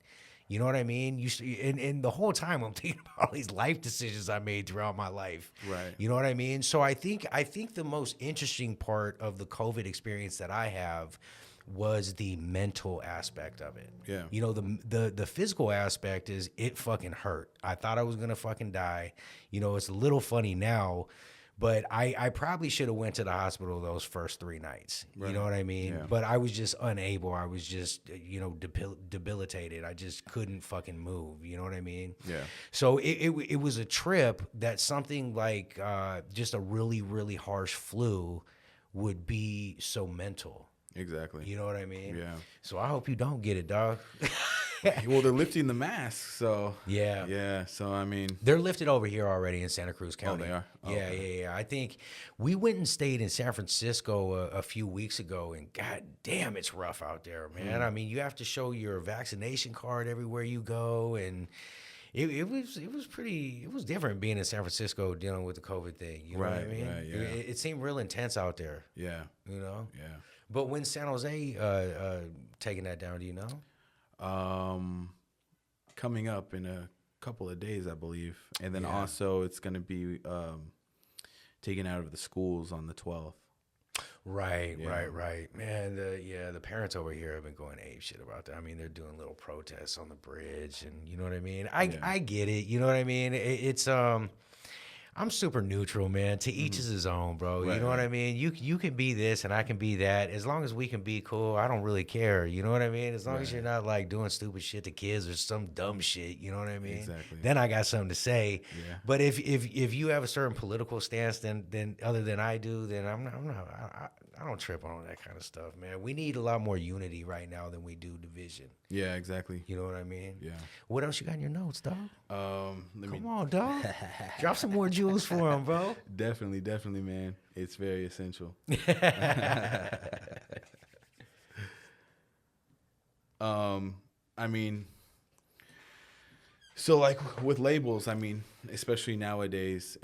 you know what I mean? And the whole time I'm thinking about all these life decisions I made throughout my life. Right. You know what I mean? So I think the most interesting part of the COVID experience that I have was the mental aspect of it. Yeah. You know, the physical aspect is it fucking hurt. I thought I was gonna fucking die. You know, it's a little funny now, but I probably should have went to the hospital those first 3 nights. You know what I mean? Yeah. But I was just unable. I was just, you know, debilitated. I just couldn't fucking move. You know what I mean? Yeah. So it was a trip that something like just a really, really harsh flu would be so mental. Exactly. You know what I mean? Yeah. So I hope you don't get it, dog. Well, they're lifting the masks, so Yeah. yeah. So I mean, They're lifted over here already in Santa Cruz County. they are? Oh, Yeah, yeah. I think we went and stayed in San Francisco a few weeks ago, and god damn, it's rough out there, man. I mean, you have to show your vaccination card everywhere you go, and it was different being in San Francisco dealing with the COVID thing. You know what I Right, mean? right, yeah. It seemed real intense out there. yeah, You know. yeah. But when San Jose taking that down, do you know? Coming up in a couple of days, I believe, and then also it's going to be taken out of the schools on the 12th. Right, Yeah. right. Man, the parents over here have been going ape shit about that. I mean, they're doing little protests on the bridge, and you know what I mean. I get it. You know what I mean. It's I'm super neutral, man. To each is his own, bro. You Right, know what I mean? You can be this and I can be that. As long as we can be cool, I don't really care. You know what I mean? As long as you're not like doing stupid shit to kids or some dumb shit, you know what I mean? Exactly. Then I got something to say. Yeah. But if you have a certain political stance then other than I do, then I don't trip on that kind of stuff, man. We need a lot more unity right now than we do division. Yeah, exactly. You know what I mean? Yeah. What else you got in your notes, dog? Let me Come on, dog. Drop some more jewels for him, bro. definitely, man. It's very essential. I mean, So like with labels, I mean, especially nowadays,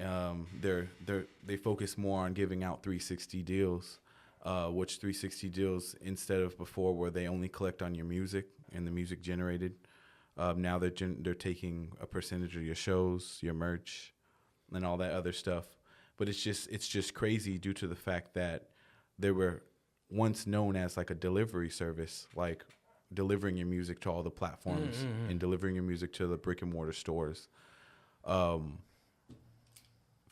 they focus more on giving out 360 deals, which 360 deals instead of before where they only collect on your music and the music generated. Now they're taking a percentage of your shows, your merch, and all that other stuff. But it's just crazy due to the fact that they were once known as like a delivery service, like delivering your music to all the platforms and delivering your music to the brick and mortar stores. Um,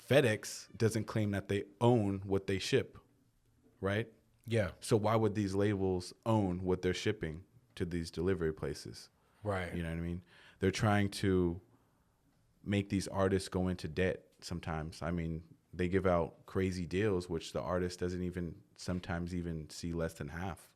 FedEx doesn't claim that they own what they ship, right? Yeah. So why would these labels own what they're shipping to these delivery places? Right. You know what I mean? They're trying to make these artists go into debt sometimes. I mean, they give out crazy deals, which the artist doesn't even sometimes even see less than half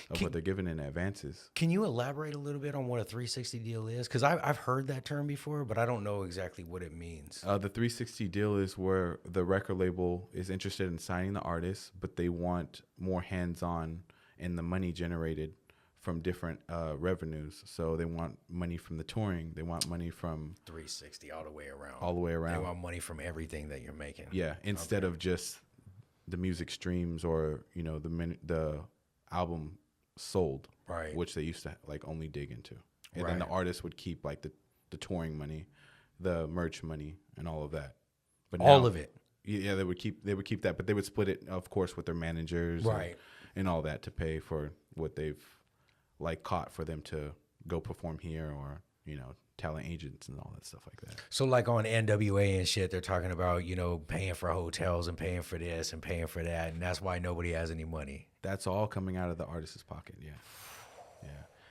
of what they're given in advances. Can you elaborate a little bit on what a 360 deal is? Because I've heard that term before, but I don't know exactly what it means. The 360 deal is where the record label is interested in signing the artist, but they want more hands-on in the money generated from different revenues. So they want money from the touring. They want money from 360 all the way around. all the way They around. want money from everything that you're making. Yeah, instead of just the music streams or the album sold, Right. which they used to like only dig into, and then the Right. artist would keep like the touring money, the merch money, and all of that. But All now- of it. yeah, they would keep that, but they would split it, of course, with their managers, Right. and all that to pay for what they've like caught for them to go perform here, or talent agents and all that stuff like that. So like on NWA and shit, they're talking about, paying for hotels and paying for this and paying for that. And that's why nobody has any money. That's all coming out of the artist's pocket. Yeah.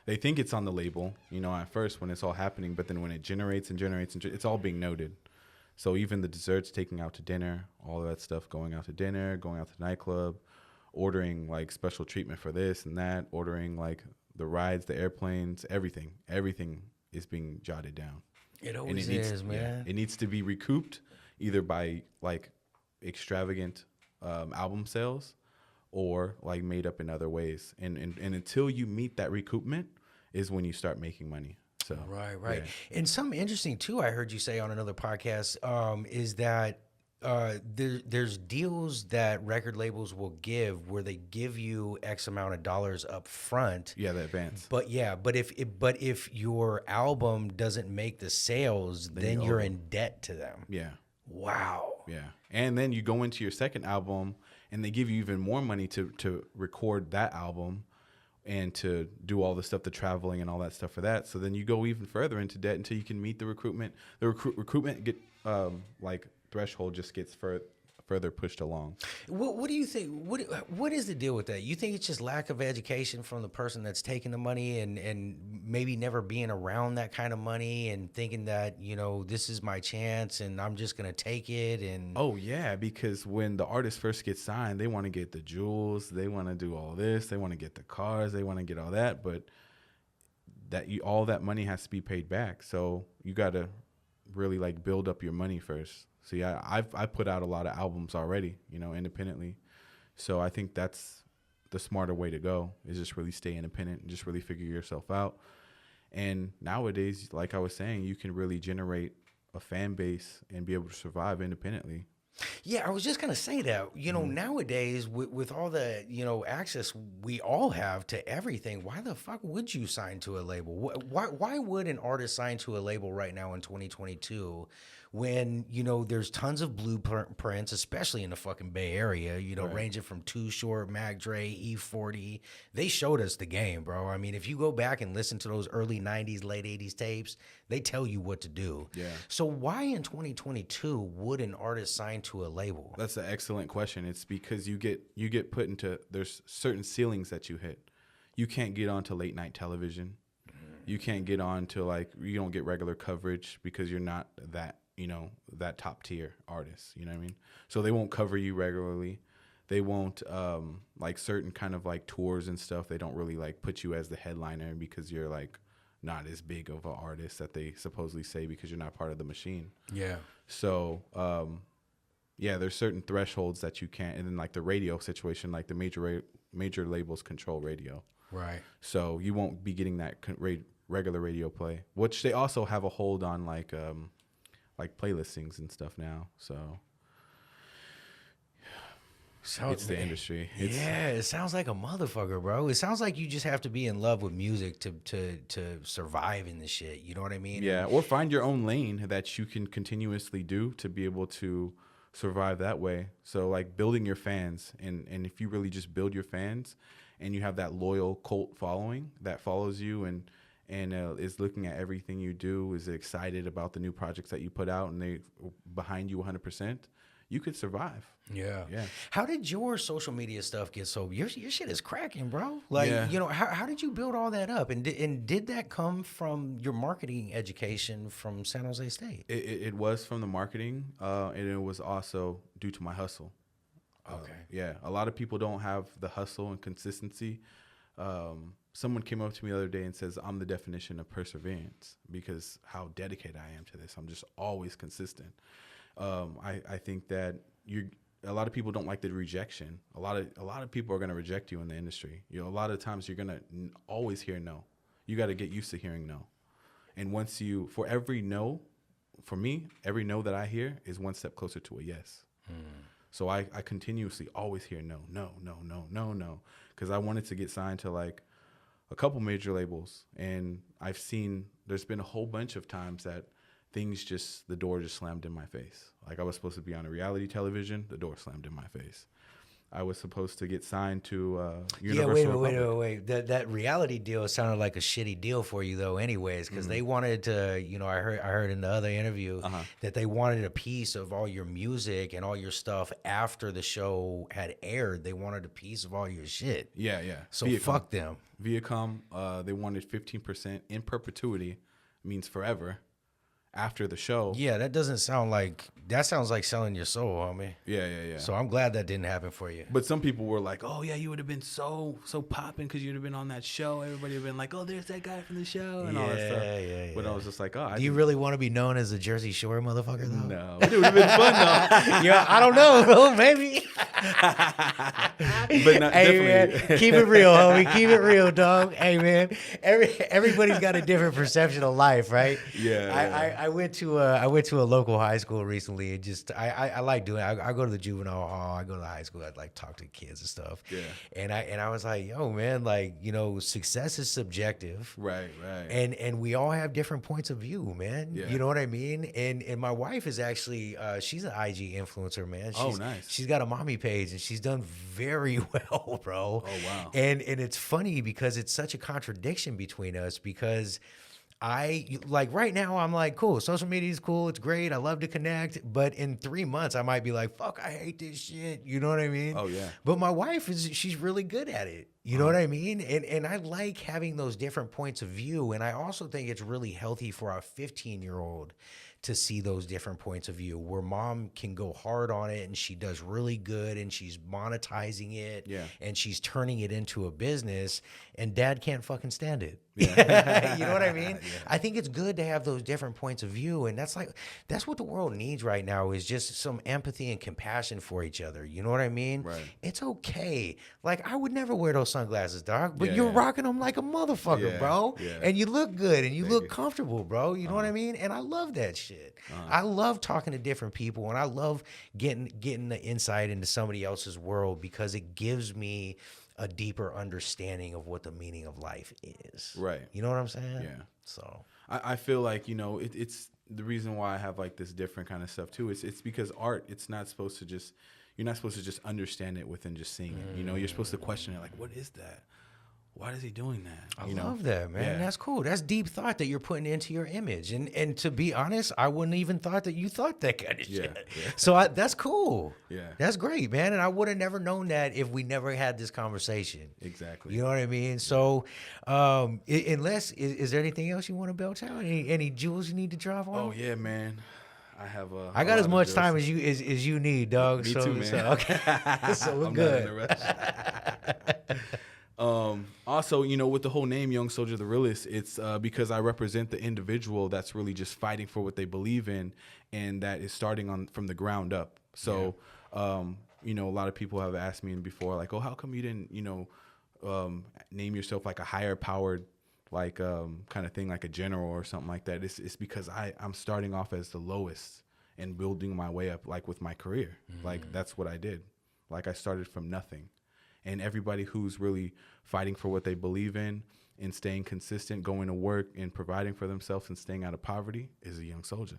They think it's on the label, at first when it's all happening, but then when it generates and generates, it's all being noted. So even the desserts, taking out to dinner, all of that stuff, going out to dinner, going out to the nightclub, ordering like special treatment for this and that, ordering like the rides, the airplanes, everything is being jotted down. It always is, man. It needs to be recouped either by like extravagant album sales or like made up in other ways. And until you meet that recoupment is when you start making money. So Right. yeah. And something interesting too, I heard you say on another podcast, is that there's deals that record labels will give where they give you X amount of dollars up front. Yeah, the advance. But if your album doesn't make the sales, then you're in debt to them. Yeah. Wow. Yeah. And then you go into your second album and they give you even more money to record that album and to do all the stuff, the traveling and all that stuff for that. So then you go even further into debt until you can meet the recruitment. The recruitment get like threshold just gets further pushed along. What do you think? What is the deal with that? You think it's just lack of education from the person that's taking the money and maybe never being around that kind of money and thinking that, this is my chance and I'm just going to take it? And Oh, yeah, because when the artist first gets signed, they want to get the jewels. They want to do all this. They want to get the cars. They want to get all that. But all that money has to be paid back. So you got to really like build up your money first. See, I put out a lot of albums already, independently. So I think that's the smarter way to go is just really stay independent and just really figure yourself out. And nowadays, like I was saying, you can really generate a fan base and be able to survive independently. yeah, I was just going to say that, nowadays with all the, access we all have to everything, why the fuck would you sign to a label? Why would an artist sign to a label right now in 2022 when, there's tons of blueprints, especially in the fucking Bay Area, Right. ranging from Too Short, Mac Dre, E40. They showed us the game, bro. I mean, if you go back and listen to those early 90s, late 80s tapes, they tell you what to do. Yeah. So why in 2022 would an artist sign to a label? That's an excellent question. It's because you get put into, there's certain ceilings that you hit. You can't get onto late night television. You can't get on to like, you don't get regular coverage because you're not that, that top tier artist, you know what I mean? So they won't cover you regularly. They won't, like certain kind of like tours and stuff. They don't really like put you as the headliner because you're like not as big of an artist that they supposedly say because you're not part of the machine. Yeah. So, yeah, there's certain thresholds that you can't, and then like the radio situation, like the major labels control radio. Right. So you won't be getting that regular radio play, which they also have a hold on like playlistings and stuff now. So it's the industry. Yeah, it sounds like a motherfucker, bro. It sounds like you just have to be in love with music to survive in this shit. You know what I mean? Yeah, or find your own lane that you can continuously do to be able to survive that way. So like building your fans, and if you really just build your fans and you have that loyal cult following that follows you and is looking at everything you do, is excited about the new projects that you put out, and they behind you 100%, you could survive. Yeah. Yeah. How did your social media stuff get so your shit is cracking, bro? Like, Yeah. you know, how did you build all that up? And did that come from your marketing education from San Jose State? It was from the marketing, and it was also due to my hustle. Okay. Yeah, a lot of people don't have the hustle and consistency. Someone came up to me the other day and says, I'm the definition of perseverance because how dedicated I am to this. I'm just always consistent. I think that a lot of people don't like the rejection. A lot of people are going to reject you in the industry. You know, a lot of times you're going to always hear no. You got to get used to hearing no. And for every no, for me, every no that I hear is one step closer to a yes. So I continuously always hear no, because I wanted to get signed to like a couple major labels. And I've seen there's been a whole bunch of times that the door just slammed in my face. Like I was supposed to be on a reality television, the door slammed in my face. I was supposed to get signed to Universal Republic. Wait. That reality deal sounded like a shitty deal for you though anyways, because they wanted to, you know, I heard in the other interview that they wanted a piece of all your music and all your stuff after the show had aired. They wanted a piece of all your shit. Yeah. So fuck them. Viacom, they wanted 15% in perpetuity, means forever, after the show. Yeah, that sounds like selling your soul, homie. Yeah. So I'm glad that didn't happen for you. But some people were like, "Oh yeah, you would have been so popping because you'd have been on that show. Everybody would have been like, oh, there's that guy from the show and all that stuff." Yeah. But I was just like, "Oh, do you really want to be known as a Jersey Shore motherfucker though?" No, it would have been fun though. Yeah, I don't know, bro. Maybe. But not, Hey definitely. man, keep it real, homie. Keep it real, dog. Hey man, everybody's got a different perception of life, right? Yeah. I went to a local high school recently, and just I like doing. I go to the juvenile hall. I go to the high school. I like talk to kids and stuff. Yeah. And I was like, yo, man, like, you know, success is subjective. Right. And we all have different points of view, man. Yeah. You know what I mean? And my wife is actually she's an IG influencer, man. Nice. She's got a mommy page and she's done very well, bro. Oh wow. And it's funny because it's such a contradiction between us because right now I'm like, cool, social media is cool, it's great, I love to connect, but in 3 months I might be like, fuck, I hate this shit. You know what I mean? Oh yeah. But my wife she's really good at it. You know what I mean? And I like having those different points of view. And I also think it's really healthy for our 15-year-old to see those different points of view where mom can go hard on it and she does really good and she's monetizing it and she's turning it into a business and dad can't fucking stand it. Yeah. You know what I mean? Yeah. I think it's good to have those different points of view. And that's what the world needs right now is just some empathy and compassion for each other. You know what I mean? Right. It's okay. Like I would never wear those sunglasses, dog, but you're rocking them like a motherfucker, bro. Yeah. And you look good and you look comfortable, bro. You know what I mean? And I love that shit. I love talking to different people and I love getting the insight into somebody else's world because it gives me a deeper understanding of what the meaning of life is. Right. You know what I'm saying? Yeah. So I feel like, you know, it's the reason why I have like this different kind of stuff too. It's because art, you're not supposed to just understand it within just seeing it. You know, you're supposed to question it like, what is that? Why is he doing that? I love that, man. Yeah. That's cool. That's deep thought that you're putting into your image. And to be honest, I wouldn't even thought that you thought that kind of shit. Yeah. So that's cool. Yeah. That's great, man. And I would have never known that if we never had this conversation. Exactly. You know what I mean? So unless, is there anything else you want to belt out? Any jewels you need to drop on? Oh, yeah, man. I got as much time as you need, dog. Me too, man. So, okay. So we're good. Not in a rush. Also, you know, with the whole name Young Soulja The Realest, it's because I represent the individual that's really just fighting for what they believe in and that is starting from the ground up. So, you know, a lot of people have asked me before, like, oh, how come you didn't, you know, name yourself like a higher powered like kind of thing, like a general or something like that. It's because I'm starting off as the lowest and building my way up, like with my career. Like that's what I did. Like I started from nothing. And everybody who's really fighting for what they believe in and staying consistent, going to work and providing for themselves and staying out of poverty is a young Soulja.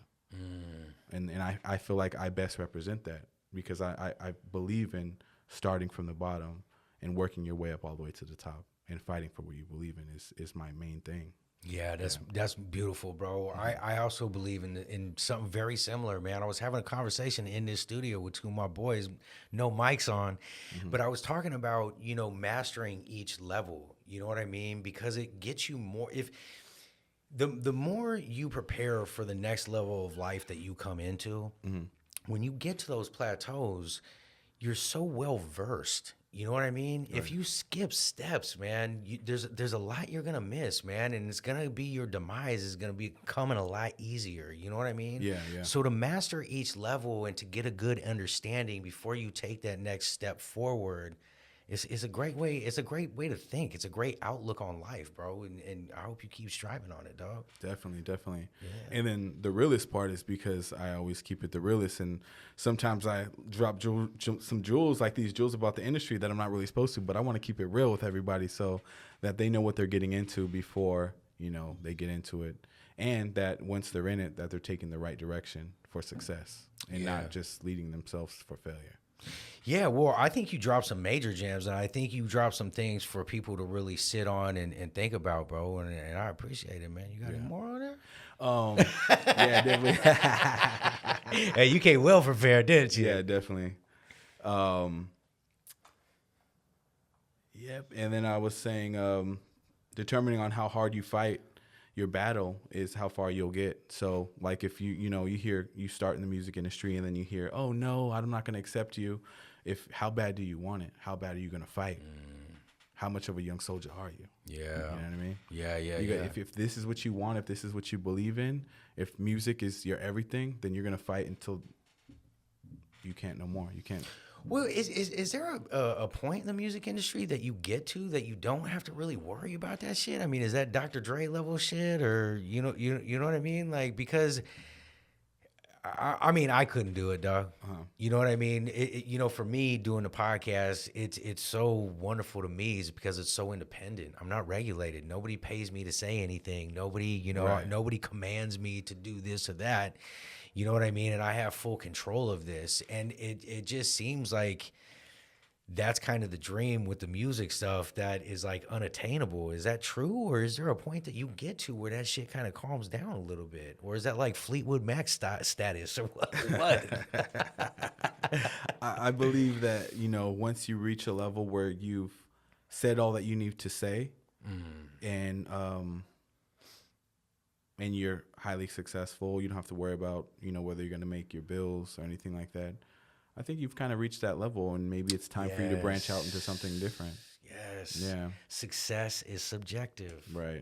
And I feel like I best represent that because I believe in starting from the bottom and working your way up all the way to the top and fighting for what you believe in is my main thing. Yeah, that's beautiful, bro. I also believe in something very similar, man. I was having a conversation in this studio with two of my boys, no mics on, but I was talking about, you know, mastering each level. You know what I mean? Because it gets you more. If the more you prepare for the next level of life that you come into, when you get to those plateaus, you're so well versed. You know what I mean? Right. If you skip steps, man, there's a lot you're gonna miss, man, and it's gonna be your demise is gonna be coming a lot easier. You know what I mean? Yeah, yeah. So to master each level and to get a good understanding before you take that next step forward, it's a great way. It's a great way to think. It's a great outlook on life, bro. And I hope you keep striving on it, dog. Definitely. Yeah. And then the realest part is because I always keep it the realest. And sometimes I drop some jewels, like these jewels about the industry that I'm not really supposed to, but I want to keep it real with everybody so that they know what they're getting into before, you know, they get into it. And that once they're in it, that they're taking the right direction for success and not just leading themselves for failure. Yeah, well, I think you dropped some major gems, and I think you dropped some things for people to really sit on and think about, bro. And I appreciate it, man. You got any more on there? Yeah, definitely. Hey, you came well prepared, didn't you? Yeah, definitely. Yep. And then I was saying, determining on how hard you fight your battle is how far you'll get. So like if you start in the music industry and then you hear, oh no, I'm not going to accept you. How bad do you want it? How bad are you going to fight? How much of a young soldier are you? Yeah. You know what I mean? Yeah. If this is what you want, if this is what you believe in, if music is your everything, then you're going to fight until you can't no more. You can't. Well, is there a point in the music industry that you get to that you don't have to really worry about that shit? I mean, is that Dr. Dre level shit, or you know what I mean? Like, because I mean, I couldn't do it, dog. You know what I mean? For me doing the podcast, it's so wonderful to me is because it's so independent. I'm not regulated. Nobody pays me to say anything. Nobody, nobody commands me to do this or that. You know what I mean? And I have full control of this. And it just seems like that's kind of the dream with the music stuff that is like unattainable. Is that true? Or is there a point that you get to where that shit kind of calms down a little bit? Or is that like Fleetwood Mac status or what? I believe that, once you reach a level where you've said all that you need to say and you're highly successful, you don't have to worry about, whether you're going to make your bills or anything like that. I think you've kind of reached that level, and maybe it's time for you to branch out into something different. Yes. Yeah. Success is subjective. Right.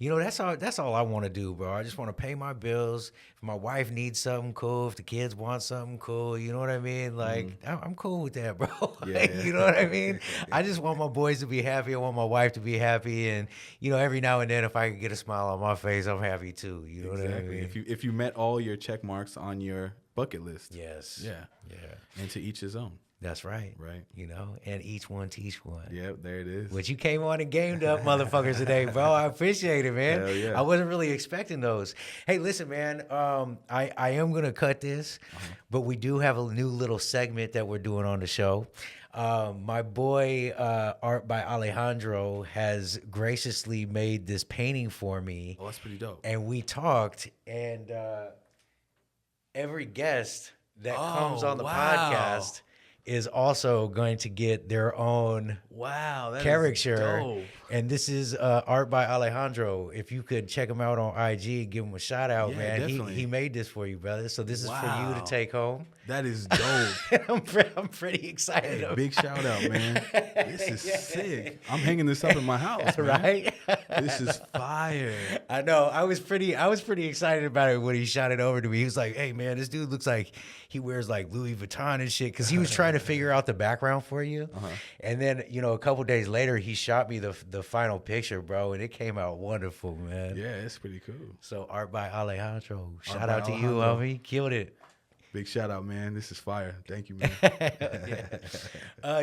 That's all I want to do, bro. I just want to pay my bills. If my wife needs something, cool. If the kids want something, cool. You know what I mean? Like, I'm cool with that, bro. You know what I mean? I just want my boys to be happy. I want my wife to be happy. And, every now and then, if I can get a smile on my face, I'm happy too. You know what I mean? If you met all your check marks on your bucket list. Yes. Yeah. And to each his own. That's right. Right. And each one teach one. Yep, there it is. But you came on and gamed up motherfuckers today, bro. I appreciate it, man. Hell yeah. I wasn't really expecting those. Hey, listen, man, I am going to cut this, but we do have a new little segment that we're doing on the show. My boy, Art by Alejandro, has graciously made this painting for me. Oh, that's pretty dope. And we talked, and every guest that comes on the podcast is also going to get their own caricature. And this is Art by Alejandro. If you could check him out on IG, give him a shout out, man. Definitely. He made this for you, brother. So this is for you to take home. That is dope. I'm pretty excited. Hey, big shout out, man. This is sick. I'm hanging this up in my house, man. Right? This is fire. I know. I was pretty excited about it when he shot it over to me. He was like, "Hey, man, this dude looks like he wears like Louis Vuitton and shit." Because he was trying to figure out the background for you, and then a couple days later, he shot me the final picture, bro, and it came out wonderful, man. Yeah, it's pretty cool. So art by Alejandro. Shout by out to you, Alejandro. homie. Killed it. Big shout out, man. This is fire. Thank you, man.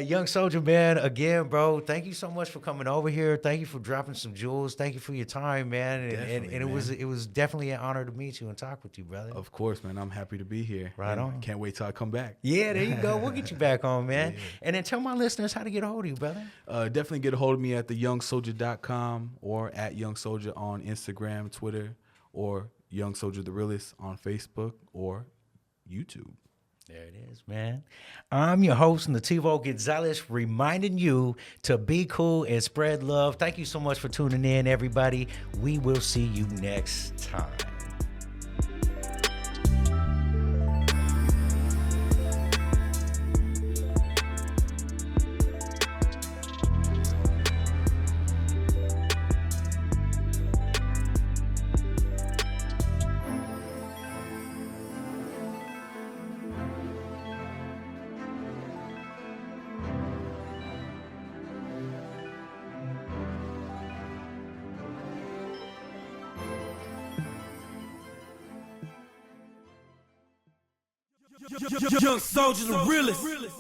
Young Soulja, man, again, bro, thank you so much for coming over here. Thank you for dropping some jewels. Thank you for your time, man. And it was definitely an honor to meet you and talk with you, brother. Of course, man. I'm happy to be here. Right and on. Can't wait till I come back. Yeah, there you go. We'll get you back on, man. Yeah. And then tell my listeners how to get a hold of you, brother. Definitely get a hold of me at theyoungsoulja.com or at Young Soulja on Instagram, Twitter, or Young Soulja The Realest on Facebook or YouTube. There it is, man. I'm your host, Nativo Gonzalez, reminding you to be cool and spread love. Thank you so much for tuning in, everybody. We will see you next time. Young Soulja The Realest.